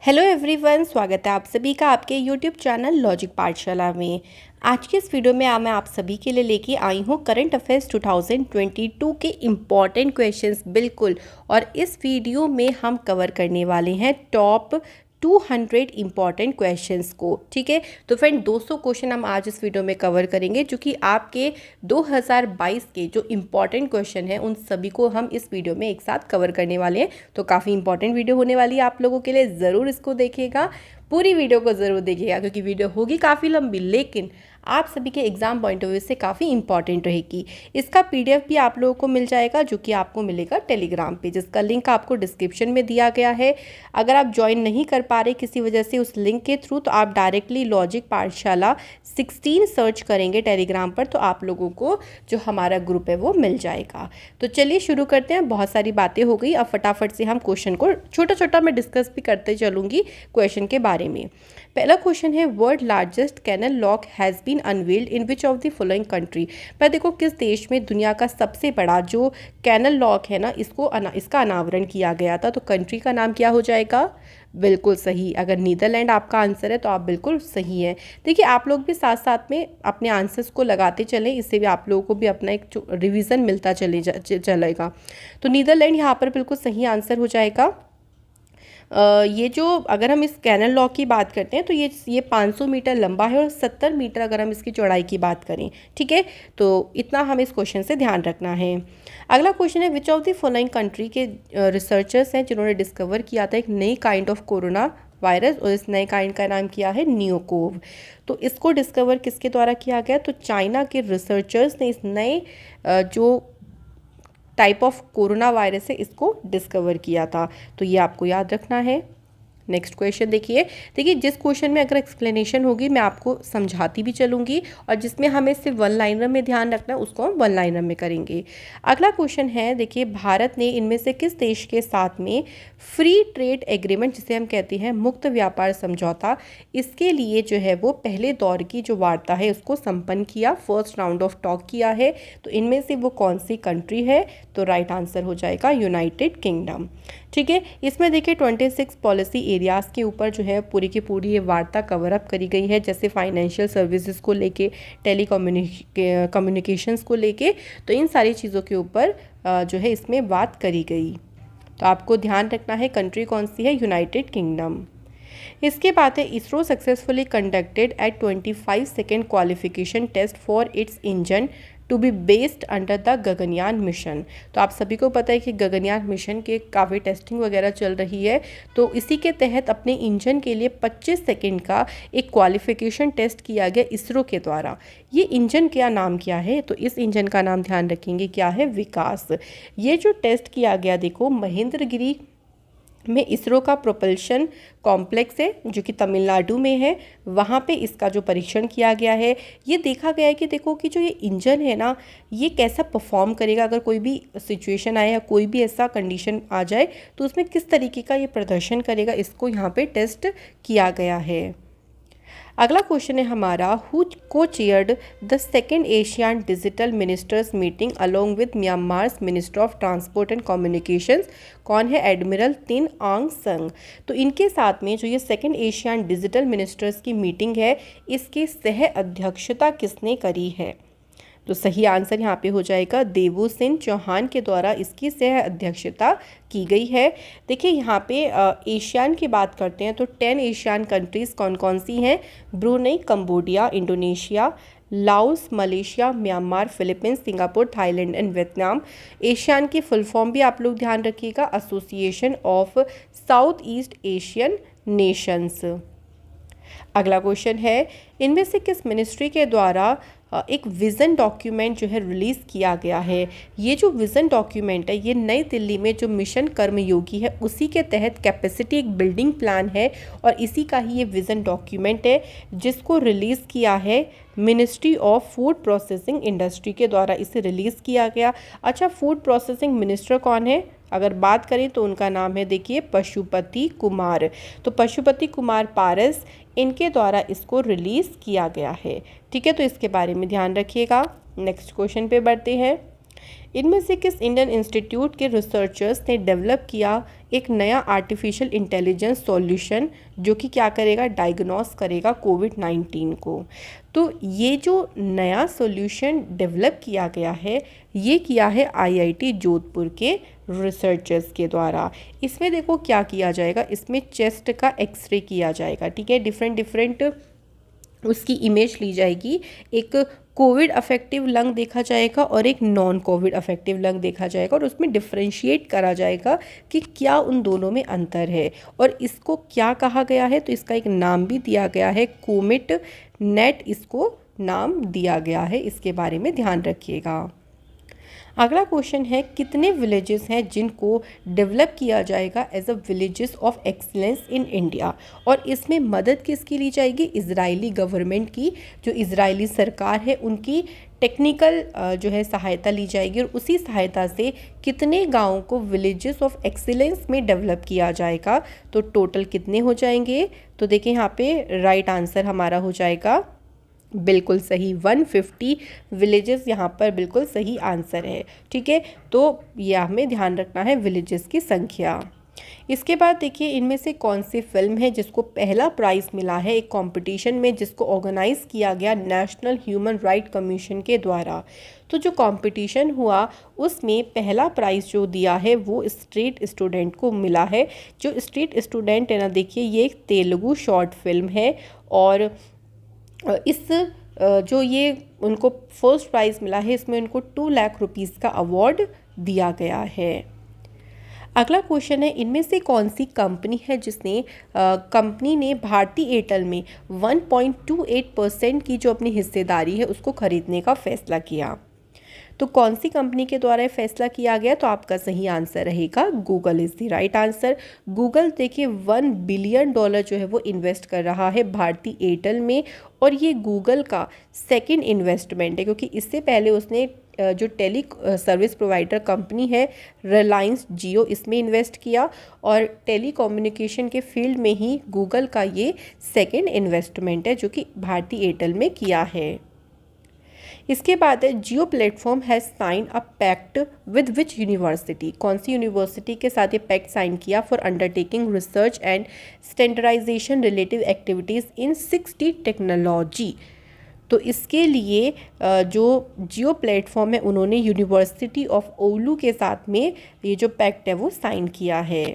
Hello everyone, स्वागत है आप सभी का आपके यूट्यूब चैनल लॉजिक पाठशाला में। आज के इस वीडियो में मैं आप सभी के लिए लेके आई हूँ करंट अफेयर्स 2022 के इम्पॉर्टेंट क्वेश्चंस बिल्कुल। और इस वीडियो में हम कवर करने वाले हैं टॉप 200 इम्पॉर्टेंट क्वेश्चंस को। ठीक है, तो फ्रेंड 200 क्वेश्चन हम आज इस वीडियो में कवर करेंगे, जो कि आपके 2022 के जो इम्पॉर्टेंट क्वेश्चन हैं उन सभी को हम इस वीडियो में एक साथ कवर करने वाले हैं। तो काफ़ी इंपॉर्टेंट वीडियो होने वाली है आप लोगों के लिए, ज़रूर इसको देखिएगा, पूरी वीडियो को ज़रूर देखिएगा, क्योंकि वीडियो होगी काफ़ी लंबी लेकिन आप सभी के एग्जाम पॉइंट ऑफ व्यू से काफ़ी इंपॉर्टेंट रहेगी। इसका पीडीएफ भी आप लोगों को मिल जाएगा, जो कि आपको मिलेगा टेलीग्राम पे, जिसका लिंक आपको डिस्क्रिप्शन में दिया गया है। अगर आप ज्वाइन नहीं कर पा रहे किसी वजह से उस लिंक के थ्रू, तो आप डायरेक्टली लॉजिक पाठशाला 16 सर्च करेंगे टेलीग्राम पर, तो आप लोगों को जो हमारा ग्रुप है वो मिल जाएगा। तो चलिए शुरू करते हैं। बहुत सारी बातें हो गई, अब फटाफट से हम क्वेश्चन को छोटा छोटा मैं डिस्कस भी करते चलूँगी क्वेश्चन के बारे में। पहला क्वेश्चन है, world largest canal lock has been unveiled in which of the following country. पर देखो, किस देश में दुनिया का सबसे बड़ा जो कैनल लॉक है ना, इसका अनावरण किया गया था। तो कंट्री का नाम क्या हो जाएगा? बिल्कुल सही, अगर नीदरलैंड आपका आंसर है तो आप बिल्कुल सही है। देखिए, आप लोग भी साथ साथ में अपने आंसर्स को लगाते चलें, इससे भी आप लोगों को भी अपना एक रिवीजन मिलता चलेगा। तो नीदरलैंड यहाँ पर बिल्कुल सही आंसर हो जाएगा। ये जो अगर हम इस कैनल लॉक की बात करते हैं तो ये 500 मीटर लंबा है और 70 मीटर अगर हम इसकी चौड़ाई की बात करें। ठीक है, तो इतना हम इस क्वेश्चन से ध्यान रखना है। अगला क्वेश्चन है, which of the following country के रिसर्चर्स हैं जिन्होंने डिस्कवर किया था एक नई काइंड ऑफ कोरोना वायरस, और इस नए काइंड का नाम किया है नियोकोव। तो इसको डिस्कवर किसके द्वारा किया गया? तो चाइना के रिसर्चर्स ने इस नए जो टाइप ऑफ कोरोना वायरस है इसको डिस्कवर किया था। तो ये आपको याद रखना है। नेक्स्ट क्वेश्चन देखिए, जिस क्वेश्चन में अगर एक्सप्लेनेशन होगी मैं आपको समझाती भी चलूँगी, और जिसमें हमें सिर्फ वन लाइनर में ध्यान रखना है उसको हम वन लाइनर में करेंगे। अगला क्वेश्चन है, देखिए, भारत ने इनमें से किस देश के साथ में फ्री ट्रेड एग्रीमेंट, जिसे हम कहते हैं मुक्त व्यापार समझौता, इसके लिए जो है वो पहले दौर की जो वार्ता है उसको संपन्न किया, फर्स्ट राउंड ऑफ टॉक किया है। तो इनमें से वो कौन सी कंट्री है? तो राइट आंसर हो जाएगा यूनाइटेड किंगडम। ठीक है, इसमें देखिए 26 पॉलिसी एरियाज़ के ऊपर जो है पूरी की पूरी ये वार्ता कवर अप करी गई है, जैसे फाइनेंशियल सर्विसेज को लेके, कम्युनिकेशंस को लेके, तो इन सारी चीज़ों के ऊपर जो है इसमें बात करी गई। तो आपको ध्यान रखना है कंट्री कौन सी है? United Kingdom. इसके बाद है, ISRO successfully conducted at 25 second qualification test for its engine to be based under the Gaganyaan mission. तो आप सभी को पता है कि गगनयान मिशन के काफ़ी टेस्टिंग वगैरह चल रही है, तो इसी के तहत अपने इंजन के लिए 25 सेकेंड का एक क्वालिफिकेशन टेस्ट किया गया इसरो के द्वारा। ये इंजन क्या नाम क्या है? तो इस इंजन का नाम ध्यान रखेंगे क्या है? विकास। ये जो टेस्ट किया गया, देखो, महेंद्रगिरी में इसरो का प्रोपल्शन कॉम्प्लेक्स है जो कि तमिलनाडु में है, वहाँ पे इसका जो परीक्षण किया गया है, ये देखा गया है कि देखो कि जो ये इंजन है ना, ये कैसा परफॉर्म करेगा अगर कोई भी सिचुएशन आए या कोई भी ऐसा कंडीशन आ जाए, तो उसमें किस तरीके का ये प्रदर्शन करेगा, इसको यहाँ पे टेस्ट किया गया है। अगला क्वेश्चन है हमारा, who co-chaired the second ASEAN digital ministers meeting along with Myanmar's minister of transport and communications. कौन है? एडमिरल तिन आंग संग। तो इनके साथ में जो ये सेकेंड एशियन डिजिटल मिनिस्टर्स की मीटिंग है, इसकी सह अध्यक्षता किसने करी है? तो सही आंसर यहाँ पे हो जाएगा देवू सिंह चौहान के द्वारा इसकी सह अध्यक्षता की गई है। देखिए, यहाँ पे एशियान की बात करते हैं तो 10 एशियन कंट्रीज़ कौन कौन सी हैं? Brunei, Cambodia, Indonesia, Laos, Malaysia, Myanmar, Philippines, Singapore, Thailand and Vietnam. ASEAN की फुल फॉर्म भी आप लोग ध्यान रखिएगा, association of South East Asian nations. अगला क्वेश्चन है, इनमें से किस मिनिस्ट्री के द्वारा एक विज़न डॉक्यूमेंट जो है रिलीज़ किया गया है? ये जो विज़न डॉक्यूमेंट है, ये नई दिल्ली में जो मिशन कर्मयोगी है उसी के तहत कैपेसिटी एक बिल्डिंग प्लान है, और इसी का ही ये विज़न डॉक्यूमेंट है जिसको रिलीज़ किया है ministry of food processing industry के द्वारा इसे रिलीज़ किया गया। अच्छा, फूड प्रोसेसिंग मिनिस्टर कौन है? अगर बात करें तो उनका नाम है, देखिए, पशुपति कुमार। तो पशुपति कुमार पारस, इनके द्वारा इसको रिलीज़ किया गया है। ठीक है, तो इसके बारे में ध्यान रखिएगा। नेक्स्ट क्वेश्चन पे बढ़ते हैं। इनमें से किस इंडियन इंस्टीट्यूट के रिसर्चर्स ने डेवलप किया एक नया आर्टिफिशियल इंटेलिजेंस सॉल्यूशन जो कि क्या करेगा, डायग्नोस करेगा कोविड-19 को। तो ये जो नया सॉल्यूशन डेवलप किया गया है, ये किया है आईआईटी जोधपुर के रिसर्चर्स के द्वारा। इसमें देखो क्या किया जाएगा, इसमें चेस्ट का एक्सरे किया जाएगा, ठीक है, डिफरेंट डिफरेंट उसकी इमेज ली जाएगी। एक कोविड अफेक्टिव लंग देखा जाएगा और एक नॉन कोविड अफेक्टिव लंग देखा जाएगा और उसमें डिफरेंशिएट करा जाएगा कि क्या उन दोनों में अंतर है और इसको क्या कहा गया है। तो इसका एक नाम भी दिया गया है, कोमिट नेट इसको नाम दिया गया है, इसके बारे में ध्यान रखिएगा। अगला क्वेश्चन है, कितने विलेजेस हैं जिनको डेवलप किया जाएगा as a villages of excellence in India, और इसमें मदद किसकी ली जाएगी, इजरायली गवर्नमेंट की, जो इजरायली सरकार है उनकी टेक्निकल जो है सहायता ली जाएगी और उसी सहायता से कितने गाँवों को विलेजेस ऑफ एक्सीलेंस में डेवलप किया जाएगा। तो टोटल कितने हो जाएंगे, तो देखिए यहाँ पे राइट आंसर हमारा हो जाएगा बिल्कुल सही 150 विलेजेस, यहाँ पर बिल्कुल सही आंसर है, ठीक है। तो यह हमें ध्यान रखना है विलेजेस की संख्या। इसके बाद देखिए इनमें से कौन सी फिल्म है जिसको पहला प्राइज़ मिला है एक कंपटीशन में जिसको ऑर्गेनाइज किया गया नेशनल ह्यूमन राइट कमीशन के द्वारा। तो जो कंपटीशन हुआ उसमें पहला प्राइज़ जो दिया है वो स्ट्रीट स्टूडेंट को मिला है। जो स्ट्रीट स्टूडेंट है ना, देखिए ये एक तेलुगु शॉर्ट फिल्म है और इस जो ये उनको फर्स्ट प्राइज़ मिला है इसमें उनको 2 लाख रुपीज़ का अवार्ड दिया गया है। अगला क्वेश्चन है, इनमें से कौन सी कंपनी है जिसने कंपनी ने भारती एयरटेल में 1.28% की जो अपनी हिस्सेदारी है उसको खरीदने का फैसला किया। तो कौन सी कंपनी के द्वारा फैसला किया गया, तो आपका सही आंसर रहेगा Google is the right answer. Google देखिए $1 बिलियन जो है वो इन्वेस्ट कर रहा है भारती एयरटेल में और ये गूगल का सेकंड इन्वेस्टमेंट है क्योंकि इससे पहले उसने जो टेली सर्विस प्रोवाइडर कंपनी है रिलायंस जियो इसमें इन्वेस्ट किया और टेली कम्युनिकेशन के फील्ड में ही गूगल का ये सेकंड इन्वेस्टमेंट है जो कि भारती एयरटेल में किया है। इसके बाद है, Jio platform has sign a pact with which university, कौन सी यूनिवर्सिटी के साथ ये पैक्ट साइन किया for undertaking research and standardization relative activities in 6D technology. तो इसके लिए जो जियो प्लेटफॉर्म है उन्होंने यूनिवर्सिटी ऑफ ओलू के साथ में ये जो पैक्ट है वो साइन किया है।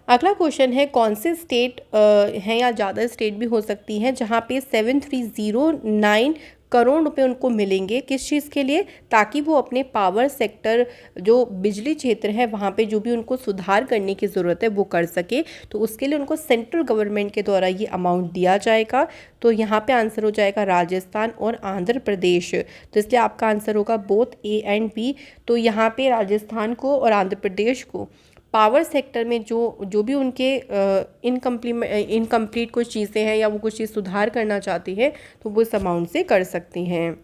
अगला क्वेश्चन है, कौन से स्टेट हैं या ज़्यादा स्टेट भी हो सकती हैं जहाँ पे 7309 करोड़ रुपए उनको मिलेंगे, किस चीज़ के लिए, ताकि वो अपने पावर सेक्टर जो बिजली क्षेत्र है वहाँ पे जो भी उनको सुधार करने की ज़रूरत है वो कर सके। तो उसके लिए उनको सेंट्रल गवर्नमेंट के द्वारा ये अमाउंट दिया जाएगा। तो यहाँ पे आंसर हो जाएगा राजस्थान और आंध्र प्रदेश। तो इसलिए आपका आंसर होगा बोथ A एंड B। तो यहाँ पे राजस्थान को और आंध्र प्रदेश को पावर सेक्टर में जो भी उनके इनकम्प्लीट कुछ चीज़ें हैं या वो कुछ चीज़ सुधार करना चाहती हैं तो वो इस अमाउंट से कर सकती हैं।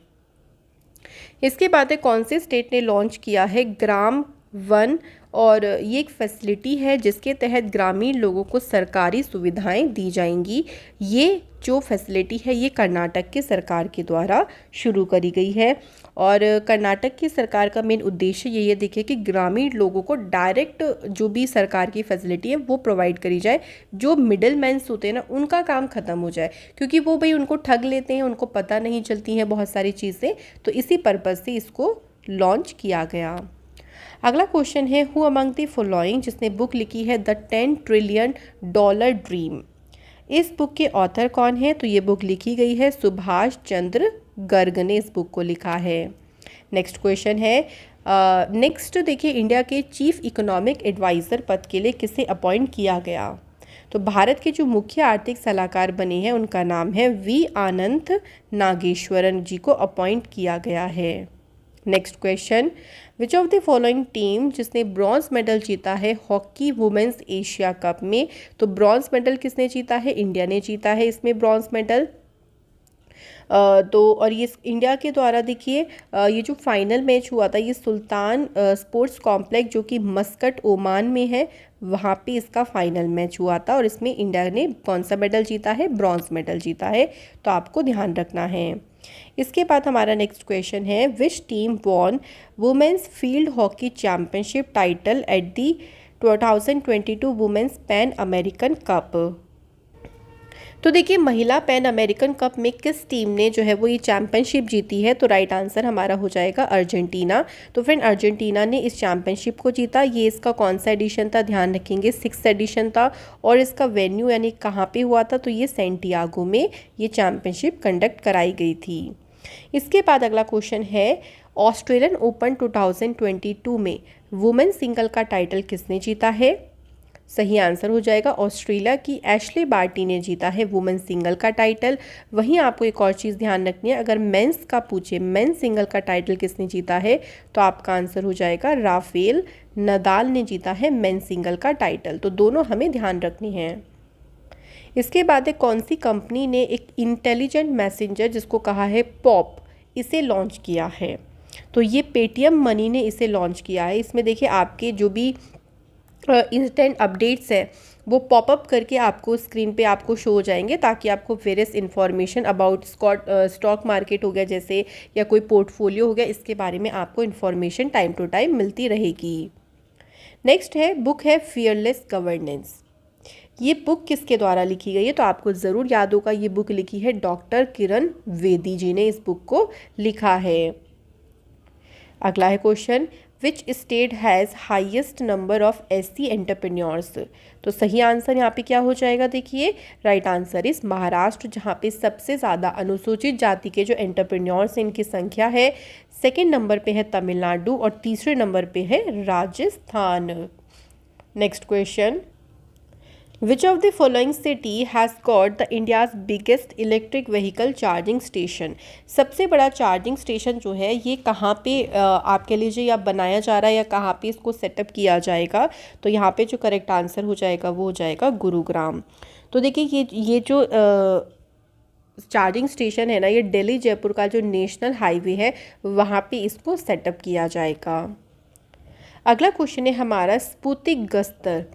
इसके बाद है, कौन से स्टेट ने लॉन्च किया है ग्राम वन, और ये एक फैसिलिटी है जिसके तहत ग्रामीण लोगों को सरकारी सुविधाएं दी जाएंगी। ये जो फैसिलिटी है ये कर्नाटक की सरकार के द्वारा शुरू करी गई है और कर्नाटक की सरकार का मेन उद्देश्य ये देखिए कि ग्रामीण लोगों को डायरेक्ट जो भी सरकार की फैसिलिटी है वो प्रोवाइड करी जाए, जो मिडल मैन्स होते हैं ना उनका काम ख़त्म हो जाए क्योंकि वो भाई उनको ठग लेते हैं, उनको पता नहीं चलती हैं बहुत सारी चीज़ें। तो इसी पर्पज़ से इसको लॉन्च किया गया। अगला क्वेश्चन है, हु अमंग द फॉलोइंग, जिसने बुक लिखी है द $10 ट्रिलियन ड्रीम, इस बुक के ऑथर कौन है, तो ये बुक लिखी गई है सुभाष चंद्र गर्ग ने इस बुक को लिखा है। नेक्स्ट क्वेश्चन है, नेक्स्ट देखिए इंडिया के चीफ इकोनॉमिक एडवाइज़र पद के लिए किसे अपॉइंट किया गया, तो भारत के जो मुख्य आर्थिक सलाहकार बने हैं उनका नाम है V आनंद नागेश्वरन जी को अपॉइंट किया गया है। Next question, which of the following team जिसने ब्रॉन्ज मेडल जीता है हॉकी वुमेंस एशिया कप में, तो ब्रॉन्ज मेडल किसने जीता है, इंडिया ने जीता है इसमें ब्रॉन्ज मेडल। तो और ये इंडिया के द्वारा देखिए ये जो फाइनल मैच हुआ था ये सुल्तान स्पोर्ट्स कॉम्प्लेक्स जो कि मस्कट ओमान में है वहाँ पे इसका फाइनल मैच हुआ था और इसमें इंडिया ने कौन सा मेडल जीता है, ब्रॉन्ज मेडल जीता है। तो आपको ध्यान रखना है। इसके बाद हमारा नेक्स्ट क्वेश्चन है, which team won women's field hockey championship title at the 2022 women's Pan American Cup. तो देखिए, महिला पैन अमेरिकन कप में किस टीम ने जो है वो ये चैम्पियनशिप जीती है, तो राइट आंसर हमारा हो जाएगा अर्जेंटीना। तो फ्रेंड, अर्जेंटीना ने इस चैम्पियनशिप को जीता। ये इसका कौन सा एडिशन था, ध्यान रखेंगे 6th एडिशन था। और इसका वेन्यू यानी कहाँ पे हुआ था, तो ये सेंटियागो में ये चैम्पियनशिप कंडक्ट कराई गई थी। इसके बाद अगला क्वेश्चन है, ऑस्ट्रेलियन ओपन 2022 में वुमेन सिंगल का टाइटल किसने जीता है। सही आंसर हो जाएगा ऑस्ट्रेलिया की एशले बार्टी ने जीता है वुमेन सिंगल का टाइटल। वहीं आपको एक और चीज़ ध्यान रखनी है, अगर मेंस का पूछे मेंस सिंगल का टाइटल किसने जीता है, तो आपका आंसर हो जाएगा राफेल नदाल ने जीता है मेंस सिंगल का टाइटल। तो दोनों हमें ध्यान रखनी है। इसके बाद एक कौन सी कंपनी ने एक इंटेलिजेंट मैसेंजर जिसको कहा है पॉप, इसे लॉन्च किया है। तो ये पेटीएम मनी ने इसे लॉन्च किया है। इसमें देखिए, आपके जो भी इंस्टेंट अपडेट्स है वो पॉपअप करके आपको स्क्रीन पे आपको शो हो जाएंगे, ताकि आपको various information about stock market हो गया जैसे, या कोई पोर्टफोलियो हो गया, इसके बारे में आपको इन्फॉर्मेशन टाइम टू टाइम मिलती रहेगी। नेक्स्ट है, बुक है फियरलेस गवर्नेंस। ये बुक किसके द्वारा लिखी गई है, तो आपको ज़रूर याद होगा, ये बुक लिखी है डॉक्टर किरण वेदी जी ने इस बुक को लिखा है। अगला है question, which state has highest number of SC entrepreneurs. तो सही आंसर यहाँ पे क्या हो जाएगा, देखिए राइट आंसर इस महाराष्ट्र, जहाँ पे सबसे ज़्यादा अनुसूचित जाति के जो एंटरप्रेन्योर्स हैं इनकी संख्या है। सेकंड नंबर पे है तमिलनाडु और तीसरे नंबर पे है Rajasthan. Next question, Which of the following city has got the India's biggest electric vehicle charging station? सबसे बड़ा चार्जिंग स्टेशन जो है ये कहाँ पे आपके लीजिए या बनाया जा रहा है, या कहाँ पे इसको सेटअप किया जाएगा, तो यहाँ पे जो करेक्ट आंसर हो जाएगा वो हो जाएगा गुरुग्राम। तो देखिए, ये जो चार्जिंग स्टेशन है ना, ये दिल्ली जयपुर का जो नेशनल हाईवे है वहाँ पे इसको सेटअप किया जाएगा। अगला क्वेश्चन है हमारा, स्पुतनिक गस्तर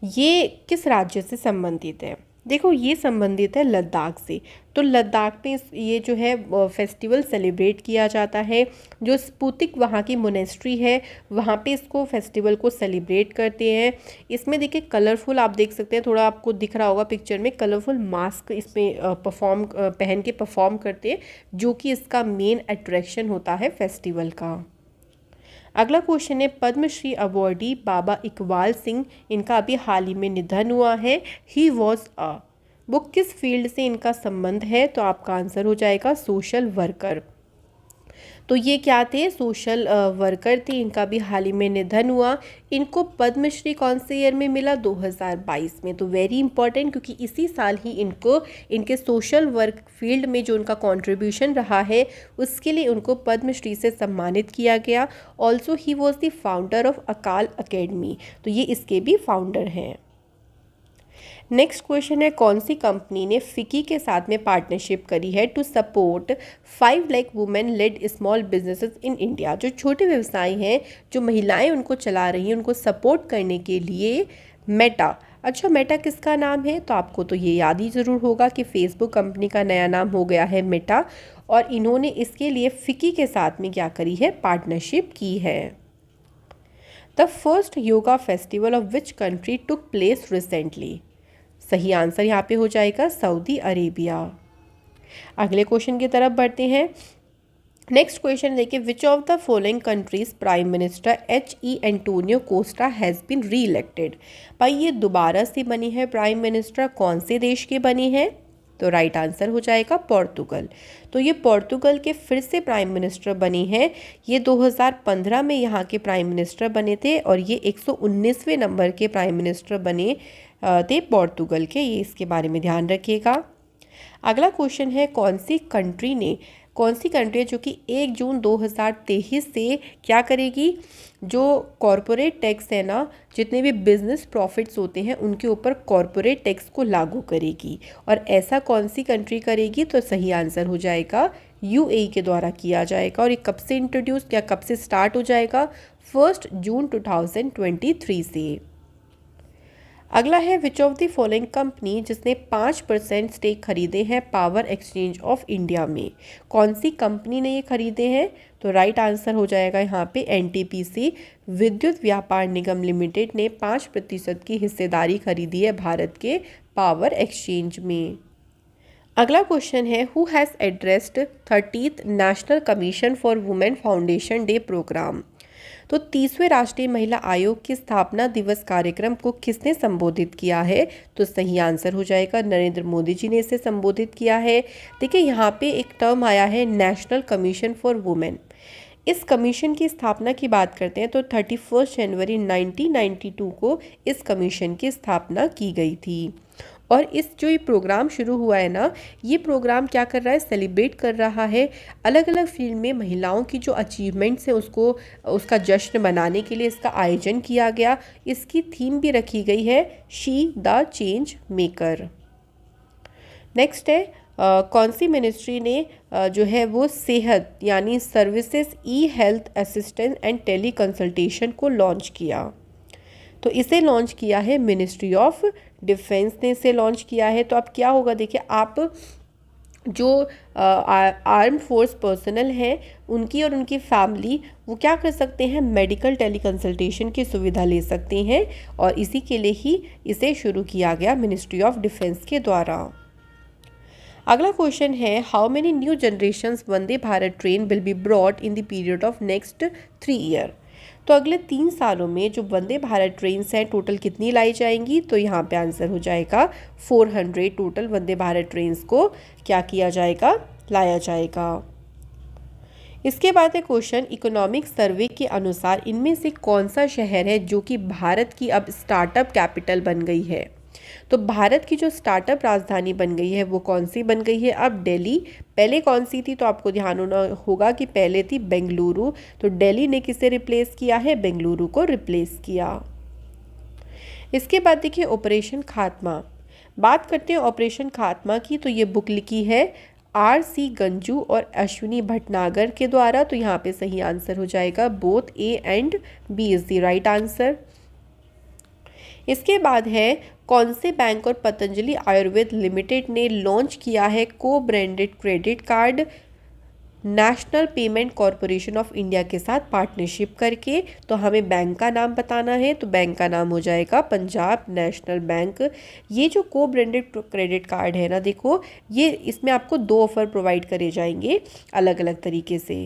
ये किस राज्य से संबंधित है। देखो, ये संबंधित है लद्दाख से। तो लद्दाख में ये जो है फेस्टिवल सेलिब्रेट किया जाता है। जो स्पुतनिक वहाँ की मोनेस्ट्री है वहाँ पे इसको फेस्टिवल को सेलिब्रेट करते हैं। इसमें देखिए कलरफुल, आप देख सकते हैं, थोड़ा आपको दिख रहा होगा पिक्चर में, कलरफुल मास्क इसमें पहन के परफॉर्म करते हैं, जो कि इसका मेन अट्रैक्शन होता है फेस्टिवल का। अगला क्वेश्चन है, पद्मश्री अवॉर्डी बाबा इकबाल सिंह, इनका अभी हाल ही में निधन हुआ है। ही वॉज अ, वो किस फील्ड से इनका संबंध है, तो आपका आंसर हो जाएगा सोशल वर्कर। तो ये क्या थे, सोशल वर्कर थे। इनका भी हाल ही में निधन हुआ। इनको पद्मश्री कौन से ईयर में मिला, 2022 में। तो वेरी इंपॉर्टेंट, क्योंकि इसी साल ही इनको इनके सोशल वर्क फील्ड में जो उनका कंट्रीब्यूशन रहा है उसके लिए उनको पद्मश्री से सम्मानित किया गया। Also he was the founder of अकाल अकेडमी, तो ये इसके भी फाउंडर हैं। नेक्स्ट क्वेश्चन है, कौन सी कंपनी ने फिकी के साथ में पार्टनरशिप करी है to support 5 lakh women led small businesses in India. जो छोटे व्यवसाय हैं, जो महिलाएं उनको चला रही हैं, उनको सपोर्ट करने के लिए मेटा। अच्छा, मेटा किसका नाम है, तो आपको तो ये याद ही ज़रूर होगा कि फेसबुक कंपनी का नया नाम हो गया है मेटा, और इन्होंने इसके लिए फिकी के साथ में क्या करी है, पार्टनरशिप की है। The first yoga festival of which country took place recently. सही आंसर यहाँ पे हो जाएगा सऊदी अरेबिया। अगले क्वेश्चन की तरफ बढ़ते हैं। नेक्स्ट क्वेश्चन देखिए, which of the following countries prime minister H.E. Antonio Costa has been reelected. भाई, ये दोबारा से बनी है प्राइम मिनिस्टर, कौन से देश के बनी है, तो राइट आंसर हो जाएगा पोर्तुगल। तो ये पोर्तुगल के फिर से प्राइम मिनिस्टर बनी है। ये 2015 में यहाँ के प्राइम मिनिस्टर बने थे, और ये 119वें नंबर के प्राइम मिनिस्टर बने थे पोर्तुगल के। ये इसके बारे में ध्यान रखिएगा। अगला क्वेश्चन है, कौन सी कंट्री है जो कि 1 जून 2023 से क्या करेगी, जो कॉरपोरेट टैक्स है ना, जितने भी बिजनेस प्रॉफिट्स होते हैं उनके ऊपर कॉरपोरेट टैक्स को लागू करेगी। और ऐसा कौन सी कंट्री करेगी, तो सही आंसर हो जाएगा UAE के द्वारा किया जाएगा। और ये कब से इंट्रोड्यूस या कब से स्टार्ट हो जाएगा, 1 जून 2023 से। अगला है which of the following company जिसने 5% स्टेक खरीदे हैं पावर एक्सचेंज ऑफ इंडिया में। कौन सी कंपनी ने ये खरीदे हैं? तो राइट आंसर हो जाएगा यहाँ पे एनटीपीसी विद्युत व्यापार निगम लिमिटेड ने 5% की हिस्सेदारी खरीदी है भारत के पावर एक्सचेंज में। अगला क्वेश्चन है who has addressed 30th national commission for women foundation day programme. तो 30वें राष्ट्रीय महिला आयोग की स्थापना दिवस कार्यक्रम को किसने संबोधित किया है? तो सही आंसर हो जाएगा नरेंद्र मोदी जी ने इसे संबोधित किया है। देखिए यहाँ पे एक टर्म आया है नेशनल कमीशन फॉर वुमेन। इस कमीशन की स्थापना की बात करते हैं तो 31 जनवरी 1992 को इस कमीशन की स्थापना की गई थी। और इस जो ये प्रोग्राम शुरू हुआ है ना, ये प्रोग्राम क्या कर रहा है, सेलिब्रेट कर रहा है अलग अलग फील्ड में महिलाओं की जो अचीवमेंट्स हैं उसका जश्न मनाने के लिए इसका आयोजन किया गया। इसकी थीम भी रखी गई है she the change maker. Next है कौन सी मिनिस्ट्री ने जो है वो सेहत यानी services e health assistance and teleconsultation को लॉन्च किया? तो इसे लॉन्च किया है मिनिस्ट्री ऑफ डिफेंस ने इसे लॉन्च किया है। तो अब क्या होगा, देखिए आप जो आर्म फोर्स पर्सनल हैं उनकी और उनकी फैमिली वो क्या कर सकते हैं, मेडिकल टेली कंसल्टेशन की सुविधा ले सकते हैं और इसी के लिए ही इसे शुरू किया गया मिनिस्ट्री ऑफ डिफेंस के द्वारा। अगला क्वेश्चन है how many new generations Vande Bharat train will be brought in the period of next 3 year. तो अगले 3 सालों में जो वंदे भारत ट्रेन हैं टोटल कितनी लाई जाएंगी? तो यहाँ पे आंसर हो जाएगा 400 टोटल वंदे भारत ट्रेन को क्या किया जाएगा, लाया जाएगा। इसके बाद है क्वेश्चन इकोनॉमिक सर्वे के अनुसार इनमें से कौन सा शहर है जो कि भारत की अब स्टार्टअप कैपिटल बन गई है? तो भारत की जो स्टार्टअप राजधानी बन गई है वो कौन सी बन गई है अब? दिल्ली। पहले कौन सी थी? तो आपको ध्यान होना होगा कि पहले थी बेंगलुरु। तो दिल्ली ने किसे रिप्लेस किया है? बेंगलुरु को रिप्लेस किया। इसके बाद देखिए ऑपरेशन खात्मा। बात करते हैं ऑपरेशन खात्मा की, तो ये बुक लिखी है RC गंजू और अश्विनी भटनागर के द्वारा। तो यहाँ पे सही आंसर हो जाएगा both A and B is the right answer. इसके बाद है कौन से बैंक और पतंजलि आयुर्वेद लिमिटेड ने लॉन्च किया है को branded credit card national payment corporation of India के साथ पार्टनरशिप करके? तो हमें बैंक का नाम बताना है, तो बैंक का नाम हो जाएगा पंजाब नेशनल बैंक। ये जो को ब्रांडेड क्रेडिट कार्ड है ना, देखो ये इसमें आपको 2 ऑफर प्रोवाइड करे जाएंगे अलग अलग तरीके से।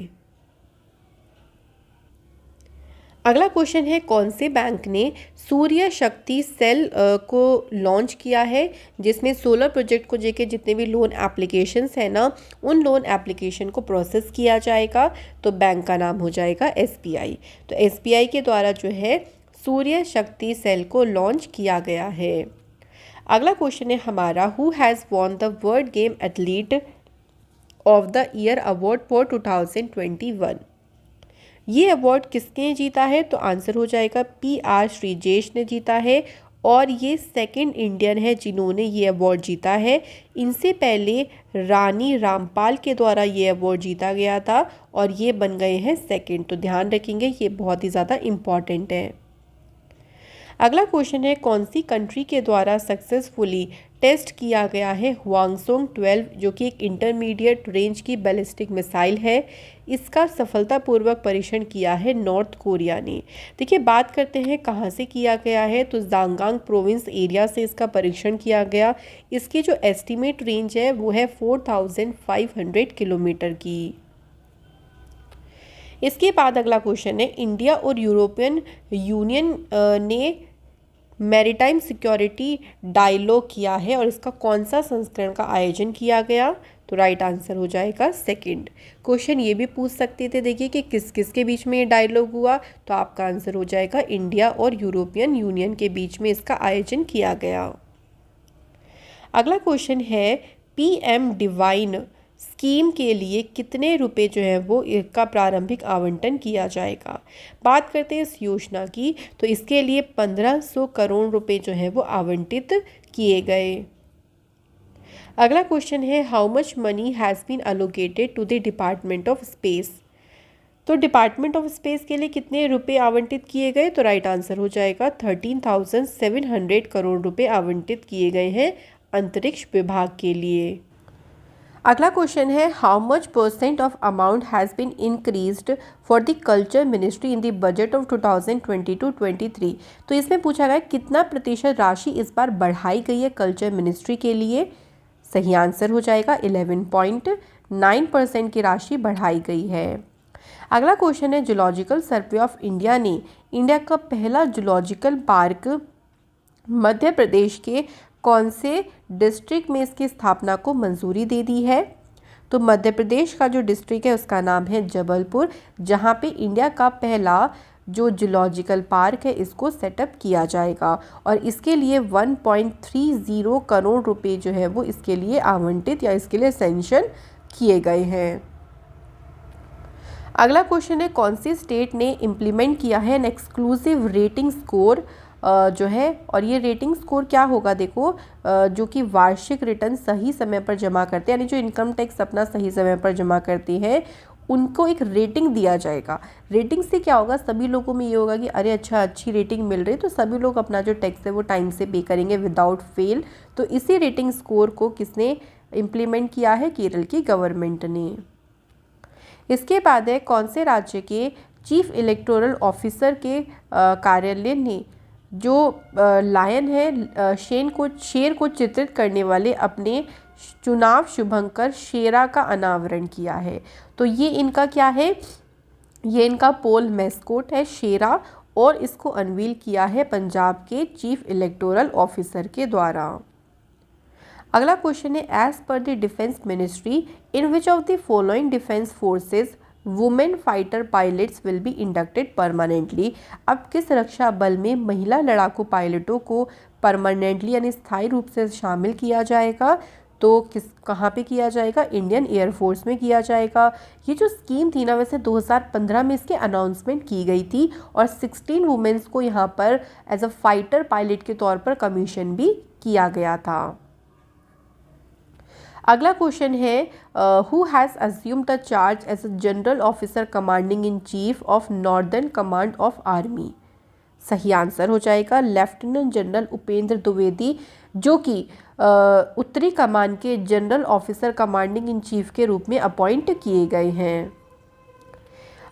अगला क्वेश्चन है कौन से बैंक ने सूर्य शक्ति सेल को लॉन्च किया है जिसमें सोलर प्रोजेक्ट को लेकर जितने भी लोन एप्लीकेशंस हैं ना उन लोन एप्लीकेशन को प्रोसेस किया जाएगा? तो बैंक का नाम हो जाएगा SBI। तो SBI के द्वारा जो है सूर्य शक्ति सेल को लॉन्च किया गया है। अगला क्वेश्चन है हमारा who has won the world game athlete of the year award for 2021। ये अवार्ड किसने जीता है? तो आंसर हो जाएगा PR श्रीजेश ने जीता है और ये सेकंड इंडियन है जिन्होंने ये अवार्ड जीता है। इनसे पहले रानी रामपाल के द्वारा ये अवार्ड जीता गया था और ये बन गए हैं सेकंड। तो ध्यान रखेंगे ये बहुत ही ज़्यादा इम्पॉर्टेंट है। अगला क्वेश्चन है कौन सी कंट्री के द्वारा सक्सेसफुली टेस्ट किया गया है ह्वांगसोंग 12 जो कि एक इंटरमीडिएट रेंज की बैलिस्टिक मिसाइल है? इसका सफलतापूर्वक परीक्षण किया है नॉर्थ कोरिया ने। देखिए बात करते हैं कहाँ से किया गया है, तो जांगांग प्रोविंस एरिया से इसका परीक्षण किया गया। इसकी जो एस्टीमेट रेंज है वो है 4500 किलोमीटर की। इसके बाद अगला क्वेश्चन है इंडिया और यूरोपियन यूनियन ने मैरीटाइम सिक्योरिटी डायलॉग किया है और इसका कौन सा संस्करण का आयोजन किया गया? तो राइट आंसर हो जाएगा सेकंड। क्वेश्चन ये भी पूछ सकते थे देखिए कि किस किस के बीच में ये डायलॉग हुआ, तो आपका आंसर हो जाएगा इंडिया और यूरोपियन यूनियन के बीच में इसका आयोजन किया गया। अगला क्वेश्चन है PM डिवाइन स्कीम के लिए कितने रुपए जो है वो इसका प्रारंभिक आवंटन किया जाएगा? बात करते हैं इस योजना की, तो इसके लिए 1500 करोड़ रुपए जो है वो आवंटित किए गए। अगला क्वेश्चन है how much money has been allocated to the department of space तो डिपार्टमेंट ऑफ स्पेस के लिए कितने रुपए आवंटित किए गए? तो राइट आंसर हो जाएगा 13,700 करोड़ रुपए आवंटित किए गए हैं अंतरिक्ष विभाग के लिए। अगला क्वेश्चन है, how much percent of amount has been increased for the culture ministry in the budget of 2022-23। तो इसमें पूछा गया कितना प्रतिशत राशि इस बार बढ़ाई गई है कल्चर मिनिस्ट्री के लिए? सही आंसर हो जाएगा 11.9% की राशि बढ़ाई गई है। अगला क्वेश्चन है, जूलॉजिकल सर्वे ऑफ इंडिया ने इंडिया का पहला जूलॉजिकल पार्क मध्य प्रदेश के कौन से डिस्ट्रिक्ट में इसकी स्थापना को मंजूरी दे दी है? तो मध्य प्रदेश का जो डिस्ट्रिक्ट है उसका नाम है जबलपुर, जहां पे इंडिया का पहला जो जूलॉजिकल पार्क है इसको सेटअप किया जाएगा और इसके लिए 1.30 करोड़ रुपए जो है वो इसके लिए आवंटित या इसके लिए सैंक्शन किए गए हैं। अगला क्वेश्चन है, कौन सी स्टेट ने इम्प्लीमेंट किया है एन एक्सक्लूसिव रेटिंग स्कोर जो है, और ये रेटिंग स्कोर क्या होगा देखो, जो कि वार्षिक रिटर्न सही समय पर जमा करते हैं, यानी जो इनकम टैक्स अपना सही समय पर जमा करते हैं उनको एक रेटिंग दिया जाएगा। रेटिंग से क्या होगा, सभी लोगों में ये होगा कि अरे अच्छा अच्छी रेटिंग मिल रही है तो सभी लोग अपना जो टैक्स है वो टाइम से पे करेंगे विदाउट फेल। तो इसी रेटिंग स्कोर को किसने इम्प्लीमेंट किया है? केरल की गवर्नमेंट ने। इसके बाद है, कौन से राज्य के चीफ इलेक्टोरल ऑफिसर के कार्यालय ने जो लायन है शेर को चित्रित करने वाले अपने चुनाव शुभंकर शेरा का अनावरण किया है? तो ये इनका क्या है? ये इनका पोल मैस्कोट है शेरा, और इसको अनवील किया है पंजाब के चीफ इलेक्टोरल ऑफिसर के द्वारा। अगला क्वेश्चन है, as per the defence ministry in which of the following defence forces women fighter pilots will be inducted permanently. अब किस रक्षा बल में महिला लड़ाकू पायलटों को परमानेंटली यानी स्थायी रूप से शामिल किया जाएगा? तो कहाँ पे किया जाएगा? इंडियन एयरफोर्स में किया जाएगा। ये जो स्कीम थी ना, वैसे 2015 में इसकी अनाउंसमेंट की गई थी और 16 वुमेन्स को यहाँ पर एज अ फाइटर पायलट के तौर पर कमीशन भी किया गया था। अगला क्वेश्चन है, who has assumed the charge as a general officer commanding in chief of northern command of army? सही आंसर हो जाएगा लेफ्टिनेंट जनरल उपेंद्र द्विवेदी, जो कि उत्तरी कमान के general officer commanding in chief के रूप में अपॉइंट किए गए हैं।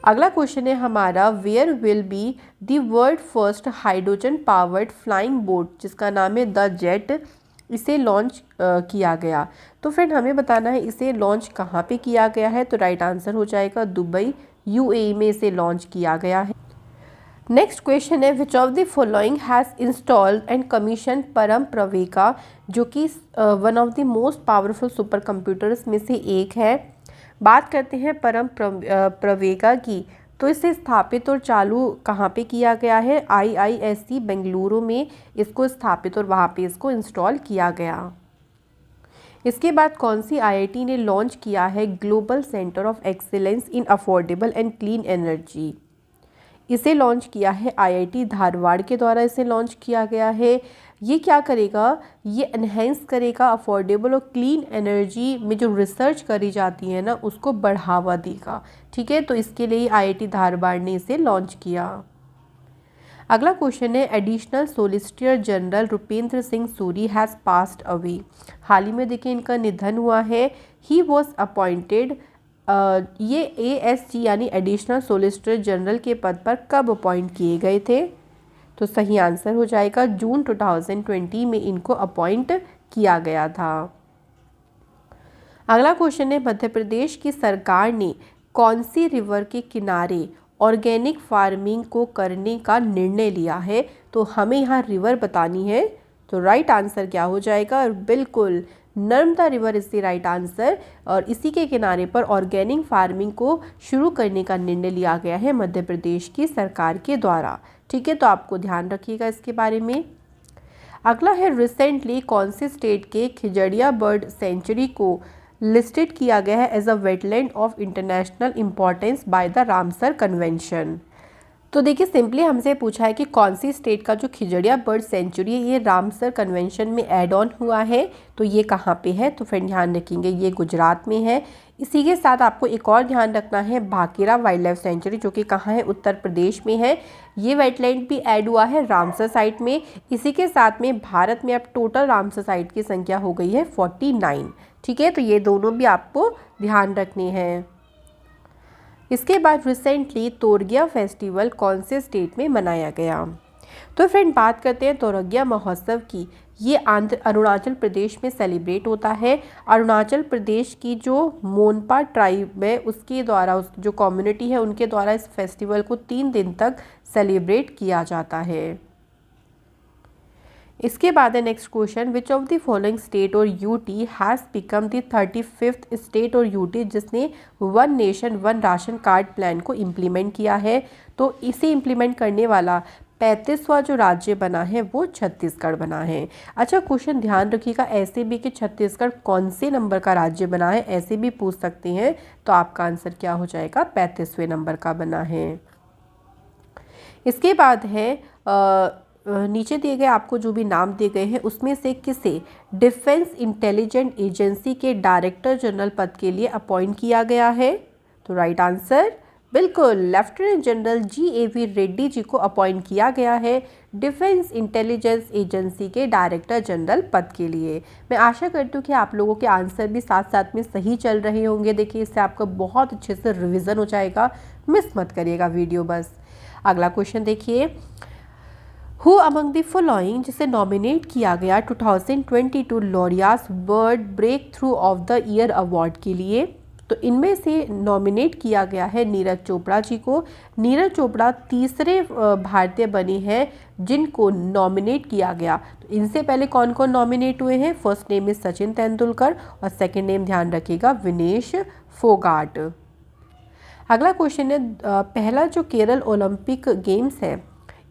अगला क्वेश्चन है हमारा, where will be the world first hydrogen powered flying boat, जिसका नाम है द जेट, इसे लॉन्च किया गया। तो फ्रेंड हमें बताना है इसे लॉन्च कहाँ पे किया गया है? तो राइट आंसर हो जाएगा दुबई यूएई में इसे लॉन्च किया गया है। नेक्स्ट क्वेश्चन है, which of the following has installed and commission परम प्रवेगा, जो कि one of the most powerful super computers में से एक है। बात करते हैं परम प्रवेगा की, तो इसे स्थापित और चालू कहाँ पे किया गया है? IISc बेंगलुरु में इसको स्थापित और वहाँ पे इसको इंस्टॉल किया गया। इसके बाद कौन सी IIT ने लॉन्च किया है global centre of excellence in affordable and clean energy? इसे लॉन्च किया है IIT धारवाड़ के द्वारा, इसे लॉन्च किया गया है। ये क्या करेगा? ये एनहेंस करेगा अफोर्डेबल और क्लीन एनर्जी में जो रिसर्च करी जाती है ना उसको बढ़ावा देगा। ठीक है, तो इसके लिए IIT धारवाड़ ने इसे लॉन्च किया। अगला क्वेश्चन है, additional solicitor general Rupinder Singh Suri has passed away. हाल ही में देखिए इनका निधन हुआ है। ही वॉज अपॉइंटेड, ये ASG यानी एडिशनल सोलिसिटर जनरल के पद पर कब अपॉइंट किए गए थे? तो सही आंसर हो जाएगा जून 2020 में इनको अपॉइंट किया गया था। अगला क्वेश्चन है, मध्य प्रदेश की सरकार ने कौन सी रिवर के किनारे ऑर्गेनिक फार्मिंग को करने का निर्णय लिया है? तो हमें यहाँ रिवर बतानी है। तो राइट आंसर क्या हो जाएगा? बिल्कुल Narmada river is the right answer, और इसी के किनारे पर ऑर्गेनिक फार्मिंग को शुरू करने का निर्णय लिया गया है मध्य प्रदेश की सरकार के द्वारा। ठीक है, तो आपको ध्यान रखिएगा इसके बारे में। अगला है, रिसेंटली कौन से स्टेट के खिजड़िया बर्ड सेंचुरी को लिस्टेड किया गया है as a wetland of international importance by the Ramsar convention? तो देखिए सिंपली हमसे पूछा है कि कौन सी स्टेट का जो खिजड़िया बर्ड सेंचुरी है ये रामसर कन्वेंशन में ऐड ऑन हुआ है, तो ये कहाँ पे है, तो फ्रेंड ध्यान रखेंगे ये गुजरात में है। इसी के साथ आपको एक और ध्यान रखना है, भाकीरा वाइल्ड लाइफ सेंचुरी जो कि कहाँ है, उत्तर प्रदेश में है। ये वेटलैंड भी ऐड हुआ है रामसर साइट में। इसी के साथ में भारत में अब टोटल रामसर साइट की संख्या हो गई है 49। ठीक है, तो ये दोनों भी आपको ध्यान रखने हैं। इसके बाद रिसेंटली तोरगिया फेस्टिवल कौन से स्टेट में मनाया गया, तो फ्रेंड बात करते हैं तोरगिया महोत्सव की। ये अरुणाचल प्रदेश में सेलिब्रेट होता है। अरुणाचल प्रदेश की जो मोनपा ट्राइब है उसके द्वारा, उस जो कम्युनिटी है उनके द्वारा इस फेस्टिवल को 3 दिन तक सेलिब्रेट किया जाता है। इसके बाद है next question, which of the following state और UT has become the 35th state और यूटी जिसने one nation one ration card plan को इम्प्लीमेंट किया है। तो इसे इम्प्लीमेंट करने वाला 35वां जो राज्य बना है वो छत्तीसगढ़ बना है। अच्छा क्वेश्चन ध्यान रखिएगा, ऐसे भी कि छत्तीसगढ़ कौन से नंबर का राज्य बना है ऐसे भी पूछ सकते हैं, तो आपका आंसर क्या हो जाएगा, 35वें नंबर का बना है। इसके बाद है नीचे दिए गए आपको जो भी नाम दिए गए हैं उसमें से किसे डिफेंस इंटेलिजेंस एजेंसी के डायरेक्टर जनरल पद के लिए अपॉइंट किया गया है, तो राइट आंसर बिल्कुल lieutenant general GAV Reddy ji को अपॉइंट किया गया है डिफेंस इंटेलिजेंस एजेंसी के डायरेक्टर जनरल पद के लिए। मैं आशा करती हूँ कि आप लोगों के आंसर भी साथ साथ में सही चल रहे होंगे। देखिए इससे आपका बहुत अच्छे से रिवीजन हो जाएगा, मिस मत करिएगा वीडियो बस। अगला क्वेश्चन देखिए, हु अमंग द फॉलोइंग जिसे नॉमिनेट किया गया 2022 Laureus world break through of the year award के लिए, तो इनमें से नॉमिनेट किया गया है नीरज चोपड़ा जी को। नीरज चोपड़ा तीसरे भारतीय बने हैं जिनको नॉमिनेट किया गया। तो इनसे पहले कौन कौन नॉमिनेट हुए हैं, first name is Sachin Tendulkar और सेकंड नेम ध्यान रखिएगा विनेश फोगाट। अगला क्वेश्चन है, पहला जो केरल ओलंपिक गेम्स है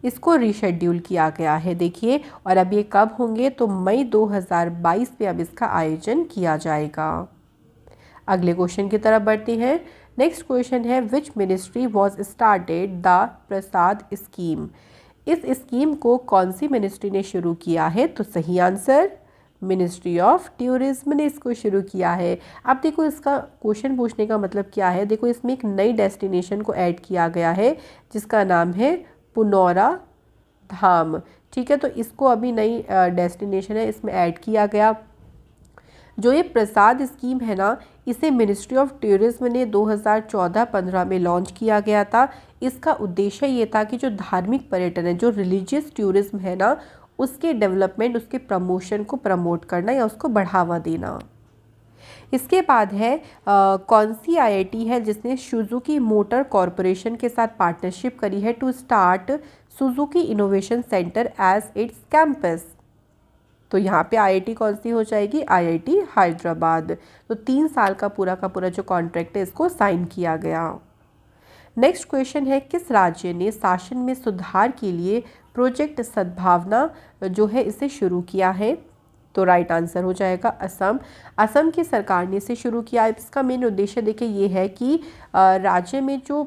इसको रीशेड्यूल किया गया है। देखिए और अब ये कब होंगे, तो मई 2022 में अब इसका आयोजन किया जाएगा। अगले क्वेश्चन की तरफ बढ़ते हैं। नेक्स्ट क्वेश्चन है, which ministry was started the Prasad scheme, इस स्कीम को कौन सी मिनिस्ट्री ने शुरू किया है, तो सही आंसर मिनिस्ट्री ऑफ टूरिज्म ने इसको शुरू किया है। अब देखो इसका क्वेश्चन पूछने का मतलब क्या है, देखो इसमें एक नई डेस्टिनेशन को ऐड किया गया है जिसका नाम है पुनौरा धाम। ठीक है, तो इसको अभी नई डेस्टिनेशन है इसमें ऐड किया गया। जो ये प्रसाद स्कीम है ना, इसे मिनिस्ट्री ऑफ टूरिज्म ने 2014-15 में लॉन्च किया गया था। इसका उद्देश्य ये था कि जो धार्मिक पर्यटन है, जो रिलीजियस टूरिज्म है ना, उसके डेवलपमेंट, उसके प्रमोशन को प्रमोट करना या उसको बढ़ावा देना। इसके बाद है कौन सी IIT है जिसने सुजुकी मोटर कॉरपोरेशन के साथ पार्टनरशिप करी है to start Suzuki innovation centre as its campus, तो यहाँ पे IIT कौन सी हो जाएगी, IIT हैदराबाद। तो 3 साल का पूरा जो कॉन्ट्रैक्ट है इसको साइन किया गया। नेक्स्ट क्वेश्चन है, किस राज्य ने शासन में सुधार के लिए प्रोजेक्ट सद्भावना जो है इसे शुरू किया है, तो राइट आंसर हो जाएगा असम। असम की सरकार ने इसे शुरू किया। इसका मेन उद्देश्य देखिए ये है कि राज्य में जो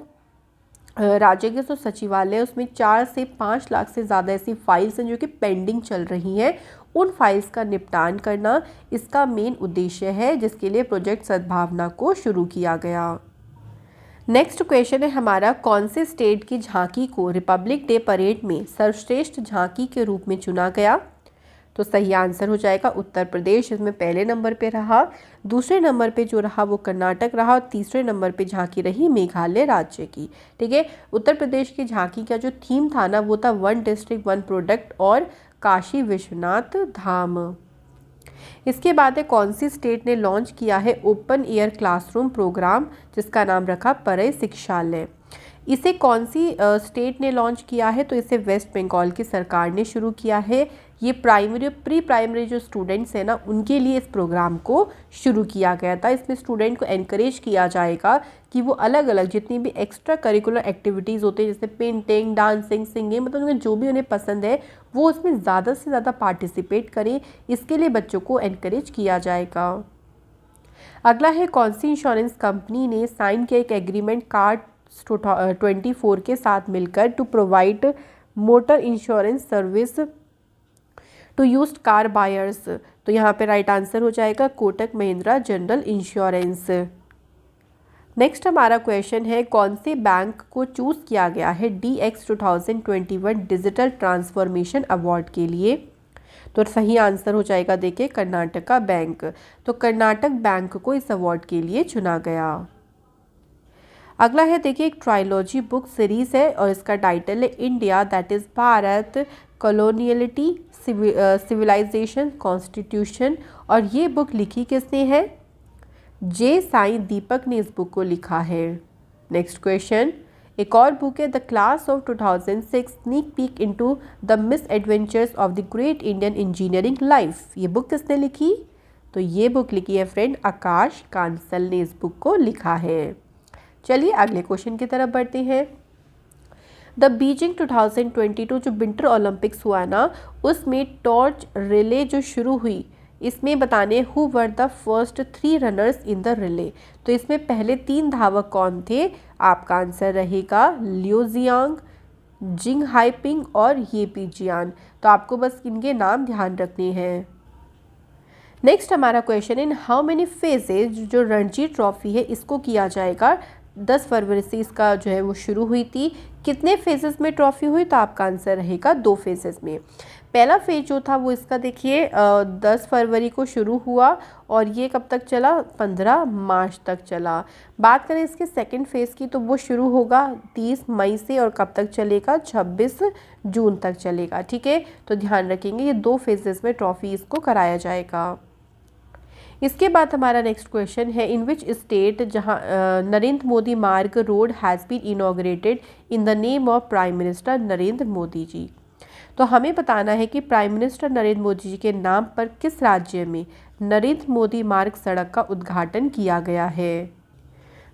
राज्य के जो सचिवालय है उसमें 4 से 5 लाख से ज़्यादा ऐसी फाइल्स हैं जो कि पेंडिंग चल रही हैं, उन फाइल्स का निपटान करना इसका मेन उद्देश्य है, जिसके लिए प्रोजेक्ट सद्भावना को शुरू किया गया। नेक्स्ट क्वेश्चन है हमारा, कौन से स्टेट की झांकी को रिपब्लिक डे परेड में सर्वश्रेष्ठ झांकी के रूप में चुना गया, तो सही आंसर हो जाएगा उत्तर प्रदेश, इसमें पहले नंबर पे रहा। दूसरे नंबर पे जो रहा वो कर्नाटक रहा और तीसरे नंबर पे झांकी रही मेघालय राज्य की। ठीक है, उत्तर प्रदेश की झांकी का जो थीम था ना वो था 1 डिस्ट्रिक्ट 1 प्रोडक्ट और काशी विश्वनाथ धाम। इसके बाद है कौन सी स्टेट ने लॉन्च किया है ओपन एयर क्लासरूम प्रोग्राम जिसका नाम रखा परय शिक्षालय। इसे कौन सी स्टेट ने लॉन्च किया है, तो इसे वेस्ट बंगाल की सरकार ने शुरू किया है। ये प्री प्राइमरी जो स्टूडेंट्स हैं ना उनके लिए इस प्रोग्राम को शुरू किया गया था। इसमें स्टूडेंट को एनकरेज किया जाएगा कि वो अलग अलग जितनी भी एक्स्ट्रा करिकुलर एक्टिविटीज़ होते हैं जैसे पेंटिंग, डांसिंग, सिंगिंग, मतलब उन्हें जो भी उन्हें पसंद है वो उसमें ज़्यादा से ज़्यादा पार्टिसिपेट करें, इसके लिए बच्चों को एनकरेज किया जाएगा। अगला है कौन सी इंश्योरेंस कंपनी ने साइन किया एक एग्रीमेंट कार 2024 के साथ मिलकर to provide motor insurance service to used car buyers. तो यहाँ पे राइट आंसर हो जाएगा Kotak Mahindra general insurance. Next हमारा क्वेश्चन है कौन से बैंक को चूज़ किया गया है DX 2021 डिजिटल ट्रांसफॉर्मेशन अवार्ड के लिए। तो सही आंसर हो जाएगा देखिए कर्नाटका बैंक। तो कर्नाटक बैंक को इस अवार्ड के लिए चुना गया। अगला है देखिए एक ट्रायोलॉजी बुक सीरीज़ है और इसका टाइटल है India that is Bharat coloniality civilisation constitution. और ये बुक लिखी किसने है? जे साई दीपक ने इस बुक को लिखा है। नेक्स्ट क्वेश्चन, एक और बुक है the class of 2006 sneak peek into the miss adventures of the great Indian engineering life. ये बुक किसने लिखी? तो ये बुक लिखी है फ्रेंड आकाश कांसल ने इस बुक को लिखा है। चलिए अगले क्वेश्चन की तरफ बढ़ते हैं। द बीजिंग 2022 जो विंटर ओलंपिक्स हुआ ना, उसमें टॉर्च रिले जो शुरू हुई, इसमें बताने who were the first 3 runners in the relay. तो इसमें पहले 3 धावक कौन थे? आपका आंसर रहेगा लियो जियांग, जिंग हाइपिंग और ये पी जियान। तो आपको बस इनके नाम ध्यान रखने हैं। नेक्स्ट हमारा question in how many phases जो रणजी ट्रॉफी है इसको किया जाएगा। 10 फरवरी से इसका जो है वो शुरू हुई थी। कितने फेजेस में ट्रॉफी हुई? तो आपका आंसर रहेगा 2 फेजेस में। पहला फेज जो था वो इसका देखिए 10 फरवरी को शुरू हुआ और ये कब तक चला? 15 मार्च तक चला। बात करें इसके सेकंड फेज की तो वो शुरू होगा 30 मई से और कब तक चलेगा? 26 जून तक चलेगा। ठीक है, तो ध्यान रखेंगे ये 2 फेजेस में ट्रॉफी इसको कराया जाएगा। इसके बाद हमारा नेक्स्ट क्वेश्चन है इन विच स्टेट जहां Narendra Modi Marg road has been inaugurated in the name of prime minister Narendra Modi ji. तो हमें बताना है कि प्राइम मिनिस्टर नरेंद्र मोदी जी के नाम पर किस राज्य में नरेंद्र मोदी मार्ग सड़क का उद्घाटन किया गया है।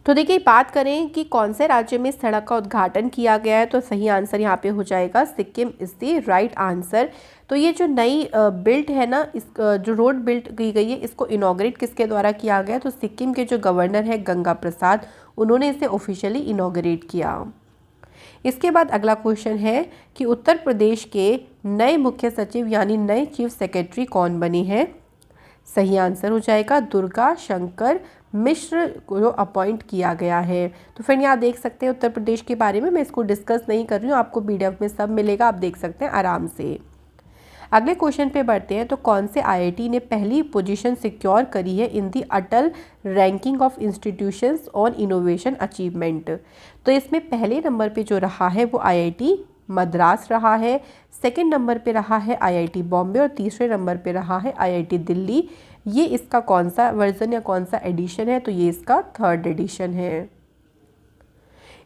तो देखिए बात करें कि कौन से राज्य में सड़क का उद्घाटन किया गया है, तो सही आंसर यहाँ पे हो जाएगा Sikkim is the right answer. तो ये जो नई बिल्ट है ना, इस जो रोड बिल्ट की गई है इसको इनॉग्रेट किसके द्वारा किया गया? तो सिक्किम के जो गवर्नर है गंगा प्रसाद, उन्होंने इसे ऑफिशियली इनॉग्रेट किया। इसके बाद अगला क्वेश्चन है कि उत्तर प्रदेश के नए मुख्य सचिव यानी नए चीफ सेक्रेटरी कौन बने हैं? सही आंसर हो जाएगा दुर्गा शंकर मिश्र को अपॉइंट किया गया है। तो फ्रेंड यहाँ देख सकते हैं उत्तर प्रदेश के बारे में मैं इसको डिस्कस नहीं कर रही हूँ, आपको PDF में सब मिलेगा, आप देख सकते हैं आराम से। अगले क्वेश्चन पे बढ़ते हैं। तो कौन से IIT ने पहली पोजीशन सिक्योर करी है in the Atal ranking of institutions on innovation achievement? तो इसमें पहले नंबर पे जो रहा है वो IIT मद्रास रहा है, सेकंड नंबर पे रहा है IIT बॉम्बे और तीसरे नंबर पे रहा है IIT दिल्ली। ये इसका कौन सा वर्जन या कौन सा एडिशन है? तो ये इसका 3rd एडिशन है।